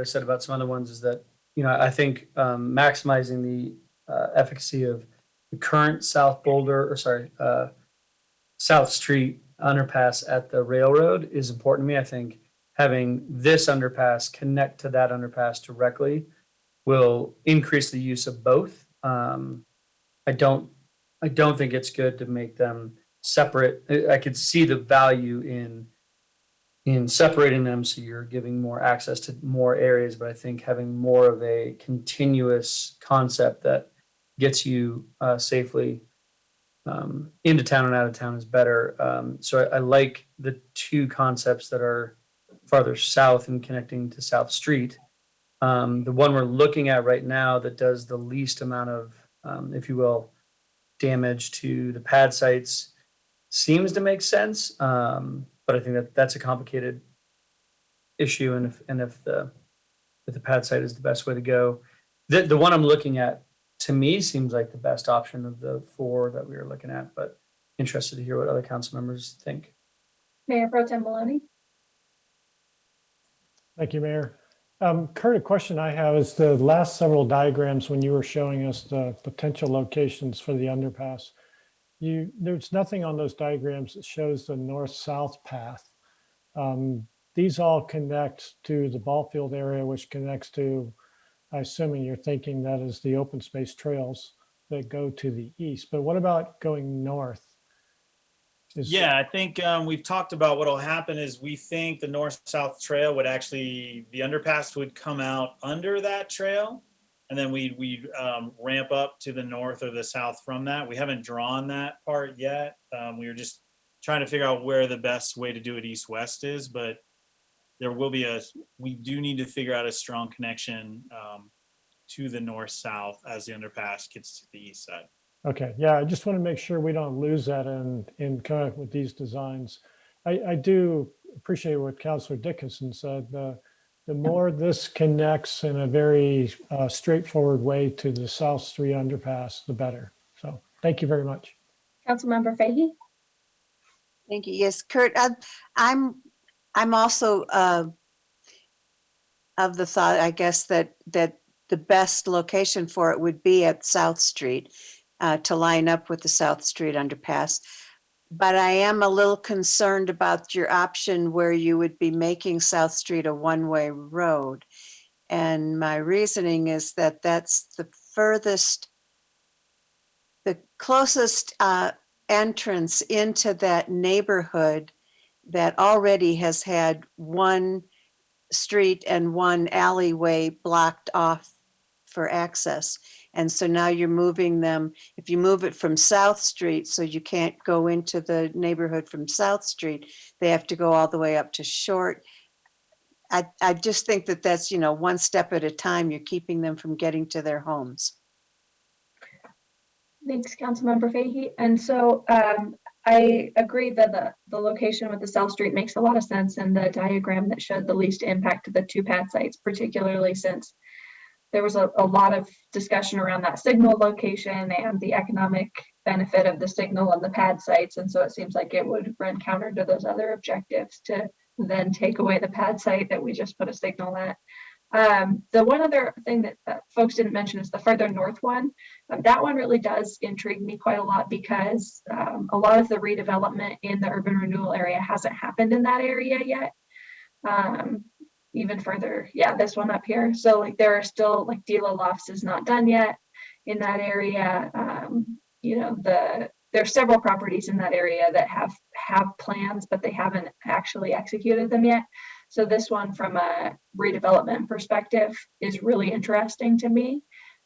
said about some other ones is that, I think maximizing the efficacy of the current South Street underpass at the railroad is important to me. I think having this underpass connect to that underpass directly will increase the use of both. I don't think it's good to make them separate. I could see the value in separating them so you're giving more access to more areas, but I think having more of a continuous concept that gets you safely into town and out of town is better. So I like the two concepts that are farther south and connecting to South Street. The one we're looking at right now that does the least amount of, if you will, damage to the pad sites seems to make sense. But I think that's a complicated issue. And if the pad site is the best way to go, the one I'm looking at to me seems like the best option of the four that we were looking at, but interested to hear what other council members think. Mayor Pro Tem Maloney. Thank you, Mayor. Kurt, a question I have is the last several diagrams when you were showing us the potential locations for the underpass, there's nothing on those diagrams that shows the north-south path. These all connect to the ball field area, which connects to, I assuming you're thinking that is the open space trails that go to the east. But what about going north? Yeah, I think we've talked about what'll happen is we think the north-south trail would actually, the underpass would come out under that trail, and then we'd ramp up to the north or the south from that. We haven't drawn that part yet. We were just trying to figure out where the best way to do it east-west is, but we do need to figure out a strong connection to the north-south as the underpass gets to the east side. Okay, yeah, I just want to make sure we don't lose that in coming up with these designs. I do appreciate what Councilor Dickinson said. The more this connects in a very straightforward way to the South Street underpass, the better. So thank you very much. Councilmember Fahey. Thank you. Yes, Kurt, I'm also of the thought, I guess, that the best location for it would be at South Street. To line up with the South Street underpass. But I am a little concerned about your option where you would be making South Street a one-way road. And my reasoning is that that's the closest entrance into that neighborhood that already has had one street and one alleyway blocked off for access. And so now you're moving them, if you move it from South Street, so you can't go into the neighborhood from South Street, they have to go all the way up to Short. I just think that that's, one step at a time, you're keeping them from getting to their homes. Thanks, Councilmember Fahey. And so I agree that the location with the South Street makes a lot of sense, and the diagram that showed the least impact to the two pad sites, particularly since there was a lot of discussion around that signal location and the economic benefit of the signal and the pad sites. And so it seems like it would run counter to those other objectives to then take away the pad site that we just put a signal at. The one other thing that folks didn't mention is the further north one. That one really does intrigue me quite a lot because a lot of the redevelopment in the urban renewal area hasn't happened in that area yet. Even further, this one up here. So there are still Dela Lofts is not done yet in that area. There's several properties in that area that have plans, but they haven't actually executed them yet. So this one from a redevelopment perspective is really interesting to me.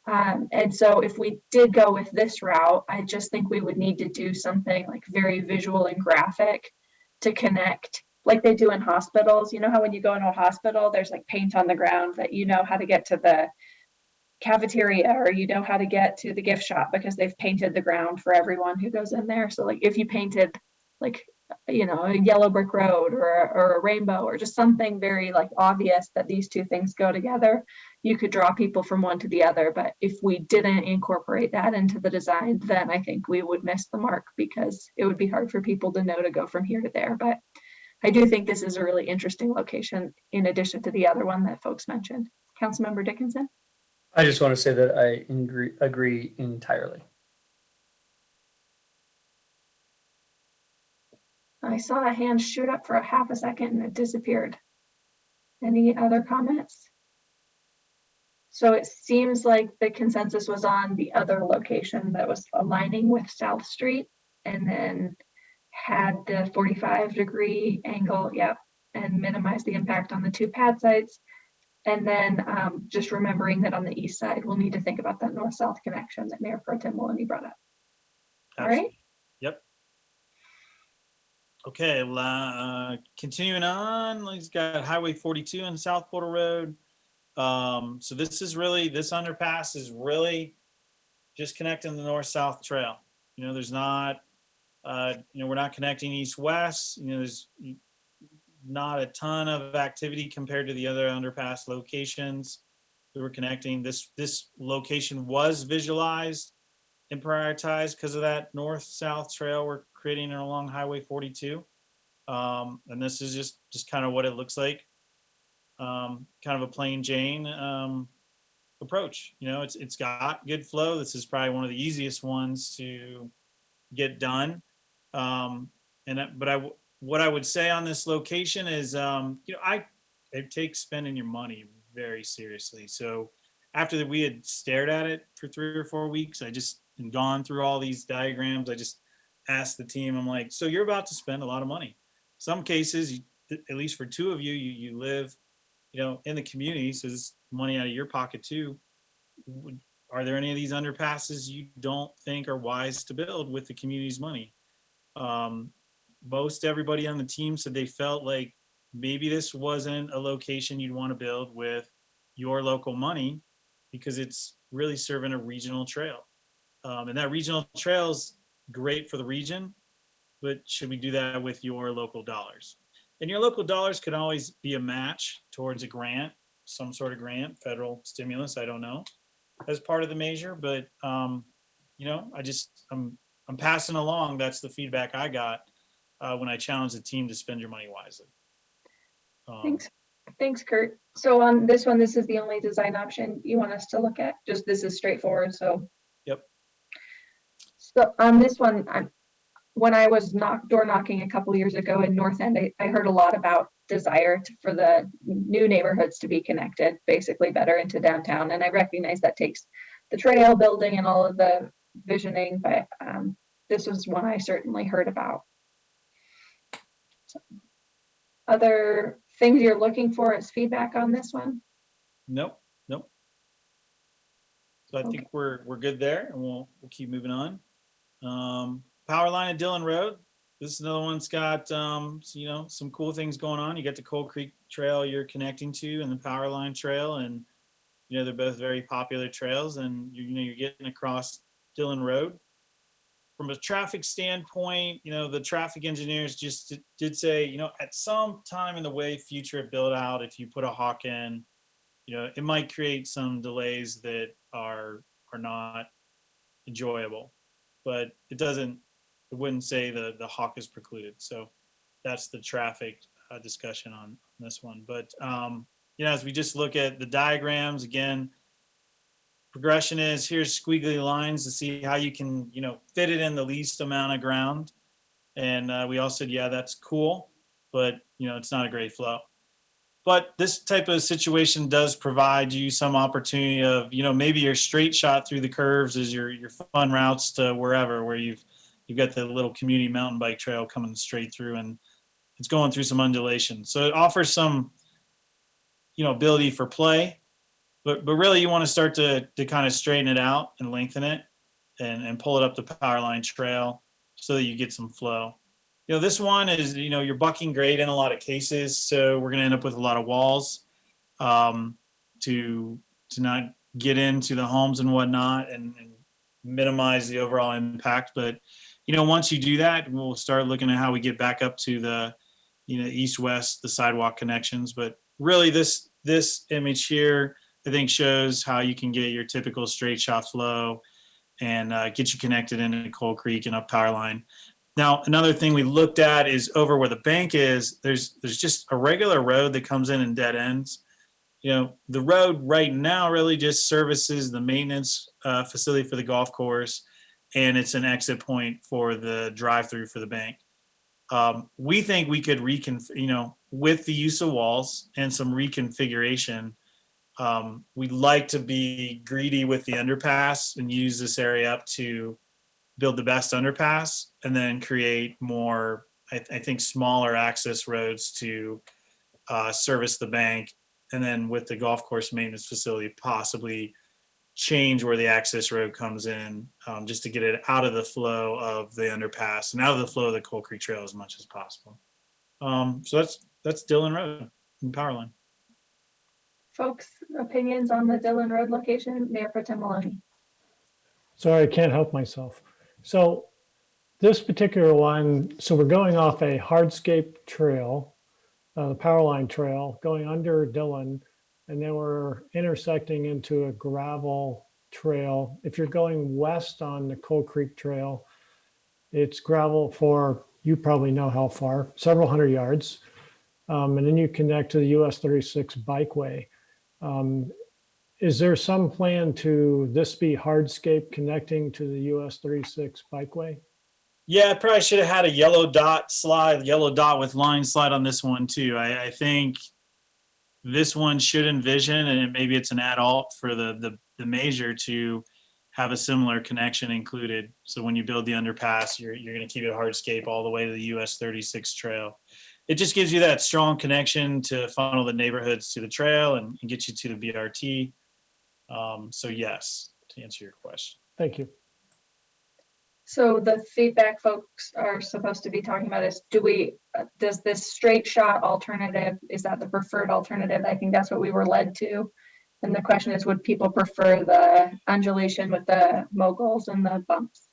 And so if we did go with this route, I just think we would need to do something like very visual and graphic to connect, like they do in hospitals. You know how when you go into a hospital, there's like paint on the ground that you know how to get to the cafeteria, or you know how to get to the gift shop because they've painted the ground for everyone who goes in there. So like if you painted like, you know, a yellow brick road or a rainbow or just something very like obvious that these two things go together, you could draw people from one to the other. But if we didn't incorporate that into the design, then I think we would miss the mark because it would be hard for people to know to go from here to there. But I do think this is a really interesting location in addition to the other one that folks mentioned. Councilmember Dickinson? I just want to say that I agree entirely. I saw a hand shoot up for a half a second and it disappeared. Any other comments? So it seems like the consensus was on the other location that was aligning with South Street and then had the 45-degree angle, yep, and minimize the impact on the two pad sites. And then just remembering that on the east side, we'll need to think about that north-south connection that Mayor Pro Tem Maloney brought up. All right. Yep. Okay, continuing on, he's got Highway 42 and South Portal Road. So this underpass is really just connecting the north-south trail. You know, there's not, we're not connecting east-west. You know, there's not a ton of activity compared to the other underpass locations that we're connecting. This location was visualized and prioritized because of that north-south trail we're creating along Highway 42. And this is just kind of what it looks like. Kind of a plain Jane approach. You know, it's got good flow. This is probably one of the easiest ones to get done. What I would say on this location is, I take spending your money very seriously. So after that, we had stared at it for 3 or 4 weeks. I just and gone through all these diagrams. I just asked the team, I'm like, so you're about to spend a lot of money. Some cases, at least for two of you, you live, in the community, so this money out of your pocket too. Are there any of these underpasses you don't think are wise to build with the community's money? Most everybody on the team said they felt like maybe this wasn't a location you'd want to build with your local money because it's really serving a regional trail. And that regional trail is great for the region, but should we do that with your local dollars? And your local dollars could always be a match towards a grant, some sort of grant, federal stimulus, I don't know, as part of the measure. But, I'm passing along. That's the feedback I got when I challenged the team to spend your money wisely. Thanks, Kurt. So on this one, this is the only design option you want us to look at. Just this is straightforward. So. Yep. So on this one, when I was door knocking a couple years ago in North End, I heard a lot about desire for the new neighborhoods to be connected basically better into downtown. And I recognize that takes the trail building and all of the visioning, but this was one I certainly heard about. So, other things you're looking for as feedback on this one? Nope. So I think we're good there, and we'll keep moving on. Power line at Dillon Road. This is another one that's got some cool things going on. You got the Cold Creek Trail you're connecting to, and the Power Line Trail, and they're both very popular trails, and you're getting across Dillon Road. From a traffic standpoint, the traffic engineers just did say, at some time in the way future build out, if you put a hawk in, it might create some delays that are not enjoyable, but it wouldn't say the hawk is precluded. So that's the traffic discussion on this one. But, as we just look at the diagrams again, progression is here's squiggly lines to see how you can, fit it in the least amount of ground. And we all said, yeah, that's cool, but it's not a great flow. But this type of situation does provide you some opportunity of, maybe your straight shot through the curves is your fun routes to wherever, where you've got the little community mountain bike trail coming straight through, and it's going through some undulation. So it offers some, ability for play, but really you want to start to kind of straighten it out and lengthen it and pull it up the power line trail so that you get some flow. This one is, you're bucking grade in a lot of cases, so we're going to end up with a lot of walls to not get into the homes and whatnot and minimize the overall impact. But once you do that, we'll start looking at how we get back up to the east-west, the sidewalk connections. But really this image here, I think, shows how you can get your typical straight shot flow and get you connected into Coal Creek and up power line. Now, another thing we looked at is over where the bank is, there's just a regular road that comes in and dead ends. The road right now really just services the maintenance facility for the golf course, and it's an exit point for the drive-through for the bank. We think we could with the use of walls and some reconfiguration, we'd like to be greedy with the underpass and use this area up to build the best underpass and then create more, I think, smaller access roads to service the bank. And then with the golf course maintenance facility, possibly change where the access road comes in, just to get it out of the flow of the underpass and out of the flow of the Coal Creek Trail as much as possible. So that's Dillon Road and power line. Folks, opinions on the Dillon Road location? Mayor Pro Tem Maloney. Sorry, I can't help myself. So this particular one, so we're going off a hardscape trail, the power line trail, going under Dillon, and then we're intersecting into a gravel trail. If you're going west on the Coal Creek Trail, it's gravel for, you probably know how far, several hundred yards. And then you connect to the US 36 bikeway. Is there some plan to this be hardscape connecting to the US 36 bikeway? Yeah, I probably should have had a yellow dot with line slide on this one too. I think this one should envision, and maybe it's an add-alt for the measure to have a similar connection included. So when you build the underpass, you're going to keep it hardscape all the way to the US 36 trail. It just gives you that strong connection to funnel the neighborhoods to the trail and get you to the BRT. So yes, to answer your question. Thank you. So the feedback folks are supposed to be talking about is, does this straight shot alternative, is that the preferred alternative? I think that's what we were led to. And the question is, would people prefer the undulation with the moguls and the bumps?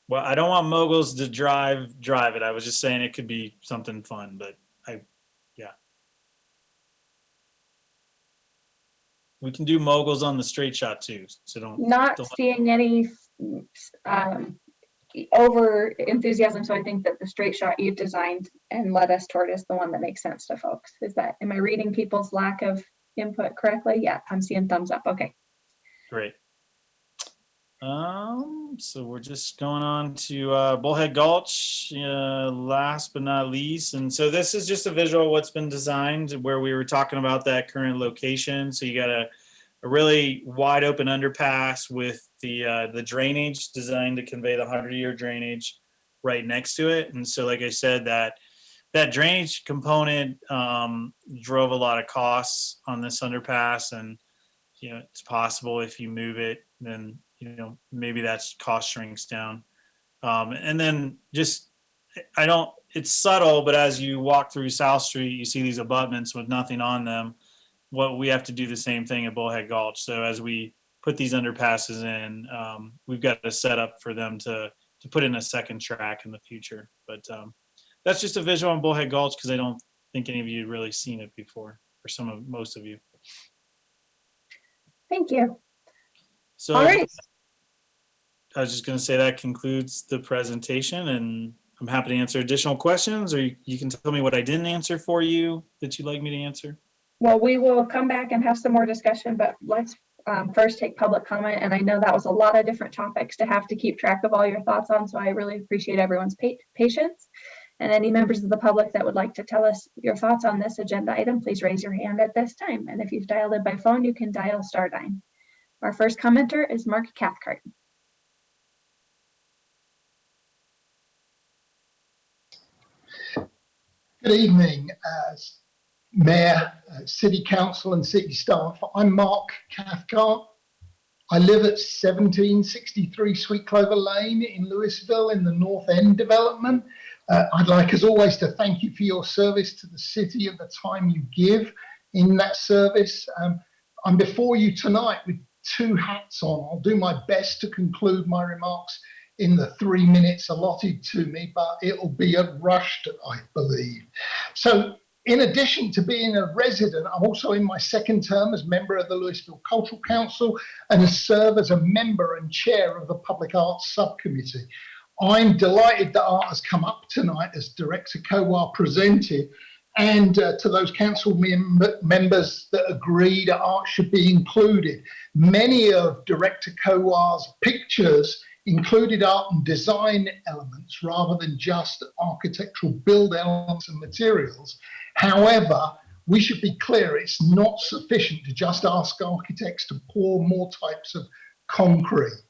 Well, I don't want moguls to drive it. I was just saying it could be something fun, but yeah. We can do moguls on the straight shot too. So don't seeing any over enthusiasm. So I think that the straight shot you've designed and led us toward is the one that makes sense to folks. Am I reading people's lack of input correctly? Yeah, I'm seeing thumbs up. Okay. Great. So we're just going on to Bullhead Gulch, last but not least. And so this is just a visual of what's been designed, where we were talking about that current location. So you got a really wide open underpass with the drainage designed to convey the 100-year drainage right next to it. And so, like I said, that drainage component drove a lot of costs on this underpass. And, it's possible if you move it, then maybe that's cost shrinks down. And then just, it's subtle, but as you walk through South Street, you see these abutments with nothing on them. What we have to do the same thing at Bullhead Gulch. So as we put these underpasses in, we've got a setup for them to put in a second track in the future. But that's just a visual on Bullhead Gulch, because I don't think any of you really seen it before, or most of you. Thank you. So all right. I was just going to say that concludes the presentation, and I'm happy to answer additional questions, or you can tell me what I didn't answer for you that you'd like me to answer. Well, we will come back and have some more discussion, but let's first take public comment. And I know that was a lot of different topics to have to keep track of all your thoughts on, so I really appreciate everyone's patience. And any members of the public that would like to tell us your thoughts on this agenda item, please raise your hand at this time. And if you've dialed in by phone, you can dial *9. Our first commenter is Mark Cathcart. Good evening. Mayor, City Council and City staff. I'm Mark Cathcart. I live at 1763 Sweet Clover Lane in Louisville in the North End development. I'd like, as always, to thank you for your service to the city and the time you give in that service. I'm before you tonight with two hats on. I'll do my best to conclude my remarks in the 3 minutes allotted to me, but it'll be rushed, I believe. So, in addition to being a resident, I'm also in my second term as member of the Louisville Cultural Council and serve as a member and chair of the Public Arts Subcommittee. I'm delighted that art has come up tonight as Director Kowar presented, and to those council members that agreed art should be included. Many of Director Kowar's pictures included art and design elements rather than just architectural build elements and materials. However, we should be clear, it's not sufficient to just ask architects to pour more types of concrete.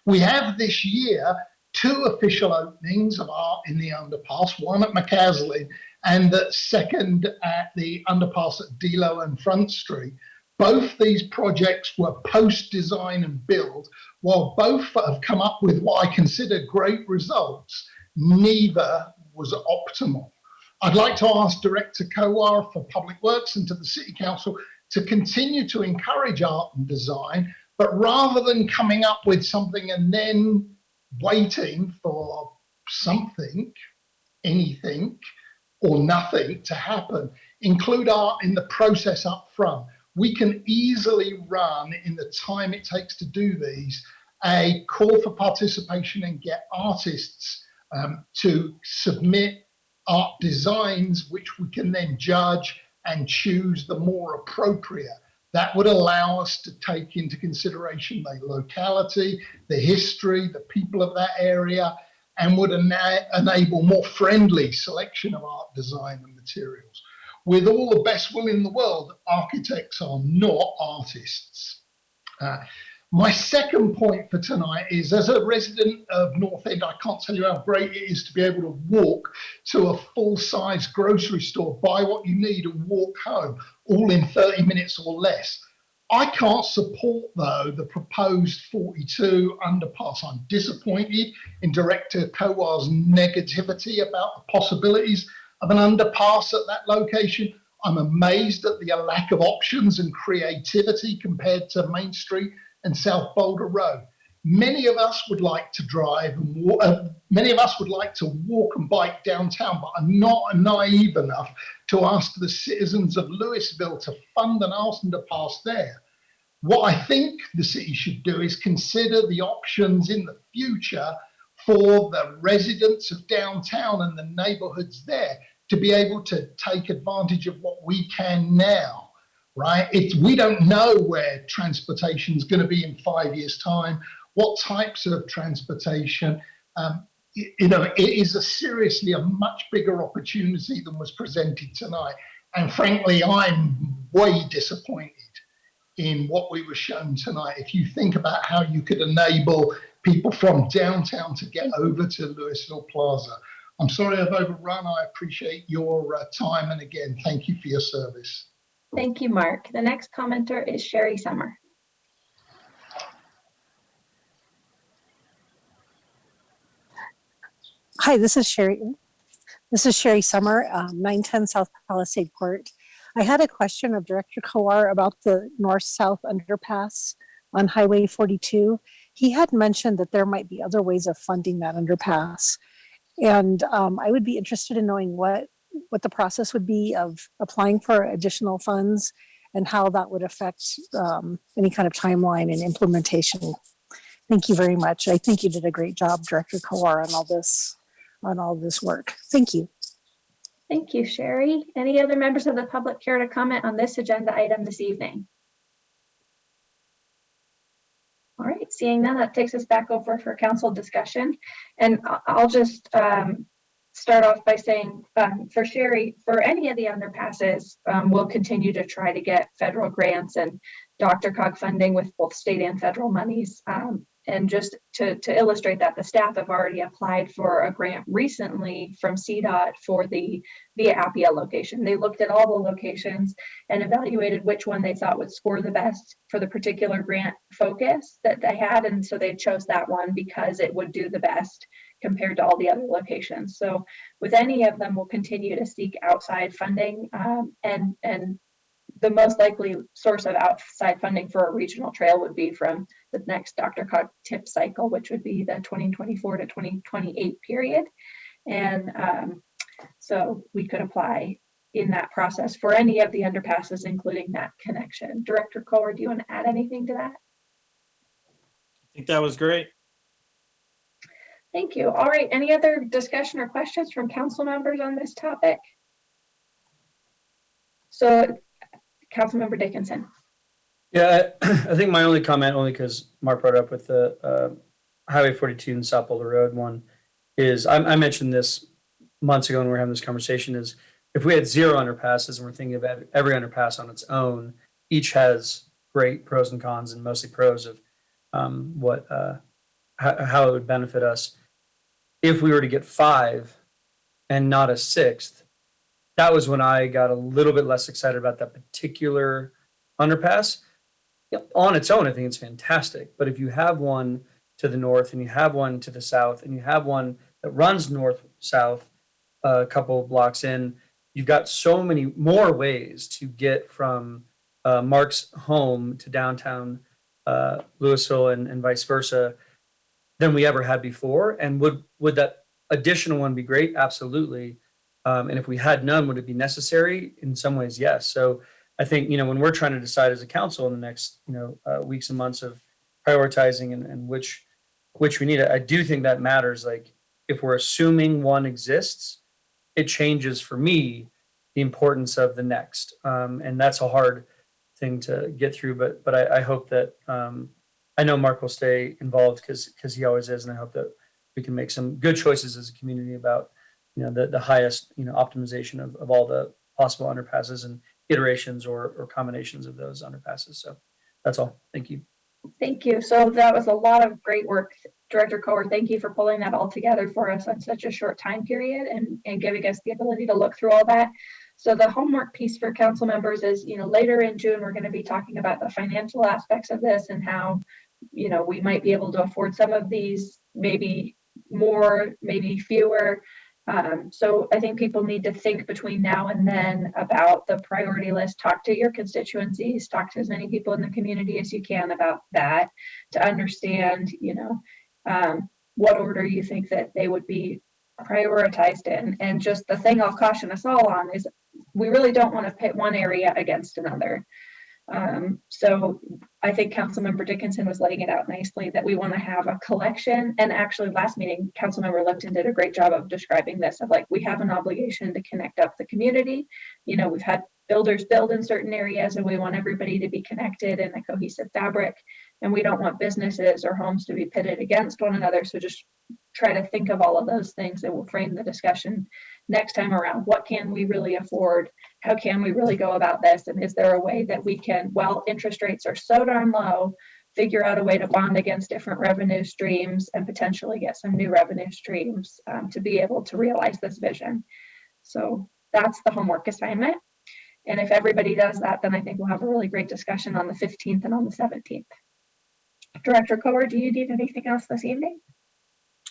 We have this year 2 official openings of art in the underpass, one at McCaslin and the second at the underpass at Delo and Front Street. Both these projects were post-design and build. While both have come up with what I consider great results, neither was optimal. I'd like to ask Director Kowar for Public Works and to the City Council to continue to encourage art and design, but rather than coming up with something and then waiting for something, anything, or nothing to happen, include art in the process up front. We can easily run, in the time it takes to do these, a call for participation and get artists to submit art designs, which we can then judge and choose the more appropriate. That would allow us to take into consideration the locality, the history, the people of that area, and would enable more friendly selection of art design and materials. With all the best will in the world, architects are not artists. My second point for tonight is, as a resident of North End, I can't tell you how great it is to be able to walk to a full-size grocery store, buy what you need and walk home, all in 30 minutes or less. I can't support, though, the proposed 42 underpass. I'm disappointed in Director Kowar's negativity about the possibilities of an underpass at that location. I'm amazed at the lack of options and creativity compared to Main Street and South Boulder Road. Many of us would like to drive and walk, many of us would like to walk and bike downtown, but are not naive enough to ask the citizens of Louisville to fund an underpass there. What I think the city should do is consider the options in the future for the residents of downtown and the neighborhoods there to be able to take advantage of what we can now. Right? We don't know where transportation is going to be in 5 years' time, what types of transportation. It is seriously a much bigger opportunity than was presented tonight. And frankly, I'm way disappointed in what we were shown tonight. If you think about how you could enable people from downtown to get over to Louisville Plaza. I'm sorry I've overrun. I appreciate your time. And again, thank you for your service. Thank you, Mark. The next commenter is Sherry Summer. Hi, this is Sherry. This is Sherry Summer, 910 South Palisade Court. I had a question of Director Kowar about the north-south underpass on Highway 42. He had mentioned that there might be other ways of funding that underpass. And I would be interested in knowing what the process would be of applying for additional funds and how that would affect any kind of timeline and implementation. Thank you very much. I think you did a great job, Director Kowar, on all this work. Thank you. Thank you, Sherry. Any other members of the public care to comment on this agenda item this evening? All right, seeing none, that takes us back over for council discussion. And I'll just start off by saying for Sherry, for any of the underpasses, we'll continue to try to get federal grants and DRCOG funding with both state and federal monies And just to illustrate that, the staff have already applied for a grant recently from CDOT for the Via Appia location. They looked at all the locations and evaluated which one they thought would score the best for the particular grant focus that they had. And so they chose that one because it would do the best compared to all the other locations. So with any of them, we'll continue to seek outside funding, and the most likely source of outside funding for a regional trail would be from the next DRCOG tip cycle, which would be the 2024 to 2028 period. And so we could apply in that process for any of the underpasses, including that connection. Director Kohler, do you want to add anything to that? I think that was great. Thank you. All right, any other discussion or questions from council members on this topic? So, Councilmember Dickinson. Yeah, I think my only comment, only because Mark brought it up with the Highway 42 and South Boulder Road one, is I mentioned this months ago when we were having this conversation, is if we had 0 underpasses and we're thinking about every underpass on its own, each has great pros and cons, and mostly pros of how it would benefit us. If we were to get 5 and not a 6th, that was when I got a little bit less excited about that particular underpass. On its own, I think it's fantastic. But if you have one to the north and you have one to the south and you have one that runs north-south a couple of blocks in, you've got so many more ways to get from Mark's home to downtown Louisville and vice versa than we ever had before. And would that additional one be great? Absolutely. And if we had none, would it be necessary? In some ways, yes. So I think, when we're trying to decide as a council in the next, weeks and months of prioritizing and which we need, I do think that matters. Like if we're assuming one exists, it changes for me the importance of the next. And that's a hard thing to get through, but I hope that, I know Mark will stay involved because he always is. And I hope that we can make some good choices as a community about, the highest, optimization of all the possible underpasses and iterations or combinations of those underpasses. So that's all. Thank you. Thank you. So that was a lot of great work, Director Kohler. Thank you for pulling that all together for us on such a short time period and giving us the ability to look through all that. So the homework piece for council members is, later in June, we're going to be talking about the financial aspects of this and how, we might be able to afford some of these, maybe more, maybe fewer. So I think people need to think between now and then about the priority list. Talk to your constituencies, talk to as many people in the community as you can about that to understand, what order you think that they would be prioritized in. And just the thing I'll caution us all on is we really don't want to pit one area against another. So I think Councilmember Dickinson was laying it out nicely that we want to have a collection. And actually last meeting, Councilmember Lipton did a great job of describing this, of like, we have an obligation to connect up the community. We've had builders build in certain areas and we want everybody to be connected in a cohesive fabric. And we don't want businesses or homes to be pitted against one another. So just try to think of all of those things that will frame the discussion next time around. What can we really afford? How can we really go about this? And is there a way that we can, while interest rates are so darn low, figure out a way to bond against different revenue streams and potentially get some new revenue streams to be able to realize this vision? So that's the homework assignment. And if everybody does that, then I think we'll have a really great discussion on the 15th and on the 17th. Director Kohler, do you need anything else this evening?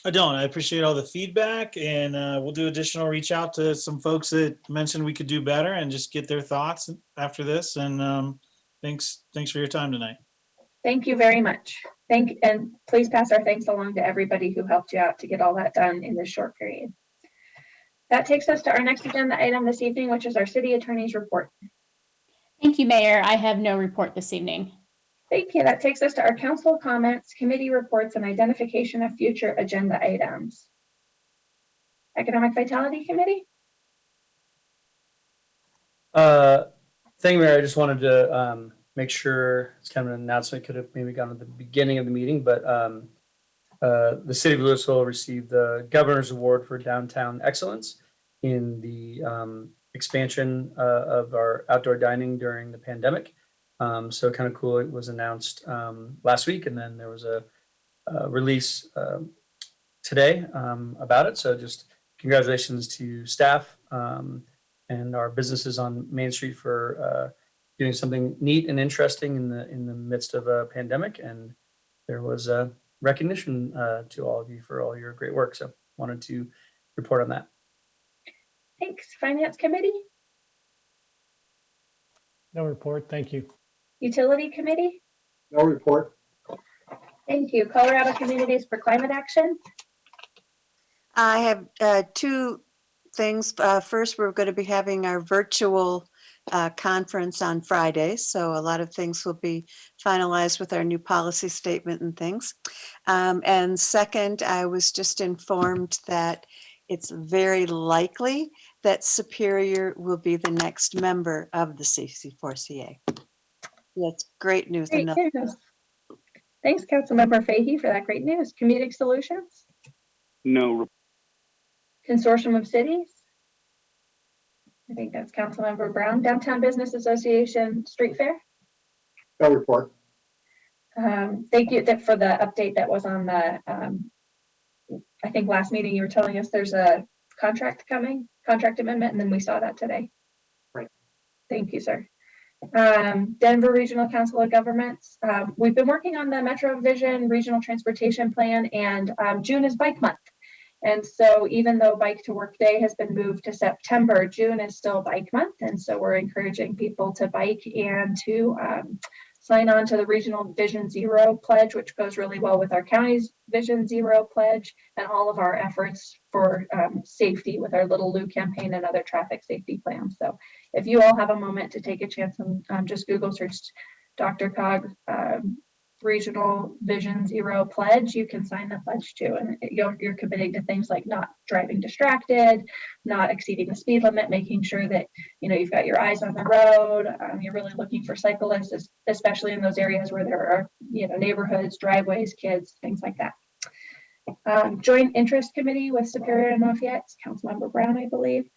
I don't. I appreciate all the feedback, and we'll do additional reach out to some folks that mentioned we could do better and just get their thoughts after this. And thanks for your time tonight. Thank you very much. And please pass our thanks along to everybody who helped you out to get all that done in this short period. That takes us to our next agenda item this evening, which is our city attorney's report. Thank you, Mayor. I have no report this evening. Thank you. That takes us to our council comments, committee reports, and identification of future agenda items. Economic Vitality Committee? Thank you, Mayor. I just wanted to make sure it's kind of an announcement. Could have maybe gone at the beginning of the meeting, but the City of Louisville received the Governor's Award for Downtown Excellence in the expansion of our outdoor dining during the pandemic. So kind of cool. It was announced last week, and then there was a release today about it. So just congratulations to staff and our businesses on Main Street for doing something neat and interesting in the midst of a pandemic. And there was a recognition to all of you for all your great work. So wanted to report on that. Thanks. Finance Committee, No report. Thank you. Utility Committee. No report. Thank you. Colorado Communities for Climate Action. I have two things. First, we're going to be having our virtual conference on Friday. So a lot of things will be finalized with our new policy statement and things. And second, I was just informed that it's very likely that Superior will be the next member of the CC4CA. That's great news. Great news. Thanks, Councilmember Fahey, for that great news. Community Solutions. No. Consortium of Cities. I think that's Councilmember Brown. Downtown Business Association Street Fair. No report. Thank you for the update that was on the, I think last meeting you were telling us there's a contract amendment, and then we saw that today. Right. Thank you, sir. Denver Regional Council of Governments. We've been working on the Metro Vision Regional Transportation Plan, and June is Bike Month. And so even though Bike to Work Day has been moved to September, June is still Bike Month. And so we're encouraging people to bike and to sign on to the Regional Vision Zero Pledge, which goes really well with our county's Vision Zero Pledge and all of our efforts for safety with our Little Lou campaign and other traffic safety plans. So if you all have a moment to take a chance and just Google search Dr. Cog Regional Vision Zero Pledge, you can sign the pledge too. And you're committing to things like not driving distracted, not exceeding the speed limit, making sure that you've got your eyes on the road. You're really looking for cyclists, especially in those areas where there are neighborhoods, driveways, kids, things like that. Joint Interest Committee with Superior and Lafayette, Councilmember Brown, I believe.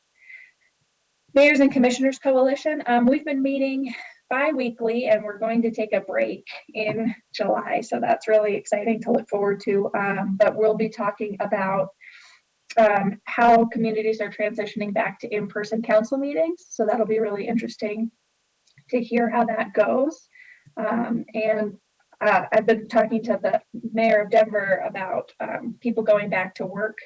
Mayors and Commissioners Coalition. We've been meeting bi-weekly, and we're going to take a break in July. So that's really exciting to look forward to. But we'll be talking about how communities are transitioning back to in-person council meetings. So that'll be really interesting to hear how that goes. And I've been talking to the mayor of Denver about people going back to work,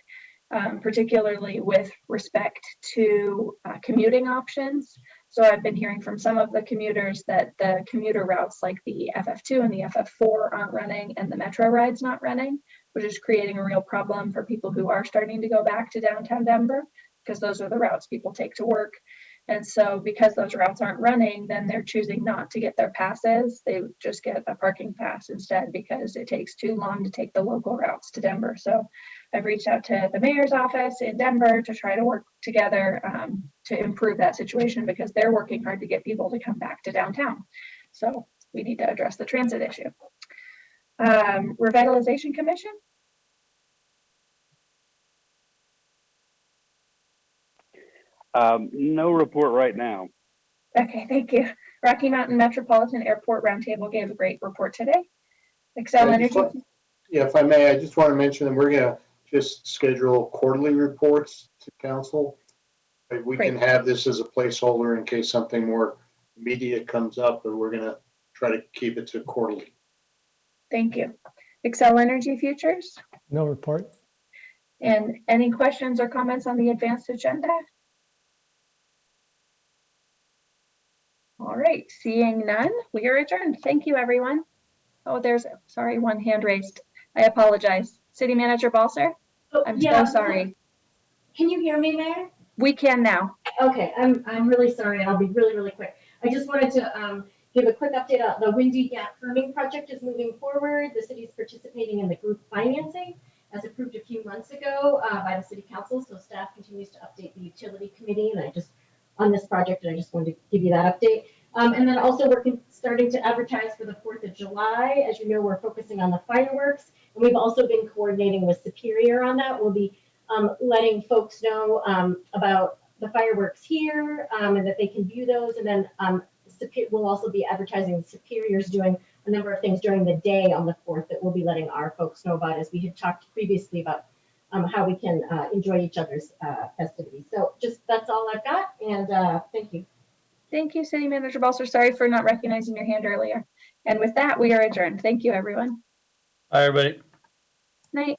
particularly with respect to commuting options. So I've been hearing from some of the commuters that the commuter routes like the FF2 and the FF4 aren't running and the Metro ride's not running, which is creating a real problem for people who are starting to go back to downtown Denver, because those are the routes people take to work. And so because those routes aren't running, then they're choosing not to get their passes. They just get a parking pass instead because it takes too long to take the local routes to Denver. So I've reached out to the mayor's office in Denver to try to work together to improve that situation, because they're working hard to get people to come back to downtown. So we need to address the transit issue. Revitalization Commission. No report right now. Okay, thank you. Rocky Mountain Metropolitan Airport Roundtable gave a great report today. Excel Energy. Yeah, if I may, I just want to mention that we're going to just schedule quarterly reports to council. We can have this as a placeholder in case something more immediate comes up, but we're going to try to keep it to quarterly. Thank you. Excel Energy Futures. No report. And any questions or comments on the advanced agenda? All right, seeing none, we are adjourned. Thank you, everyone. Oh, there's, sorry, one hand raised. I apologize. City Manager Balser? Oh, I'm yeah, so sorry. Can you hear me, Mayor? We can now. Okay, I'm really sorry. I'll be really quick. I just wanted to give a quick update. The Windy Gap Firming project is moving forward. The city is participating in the group financing as approved a few months ago by the city council. So staff continues to update the utility committee on this project, and I just wanted to give you that update. And then also we're starting to advertise for the 4th of July. As you know, we're focusing on the fireworks, and we've also been coordinating with Superior on that. We'll be letting folks know about the fireworks here and that they can view those. And then we'll also be advertising Superior's doing a number of things during the day on the 4th that we'll be letting our folks know about, as we had talked previously about how we can enjoy each other's festivities. So just that's all I've got, and thank you. Thank you, City Manager Balser. Sorry for not recognizing your hand earlier. And with that, we are adjourned. Thank you, everyone. Bye, everybody. Night.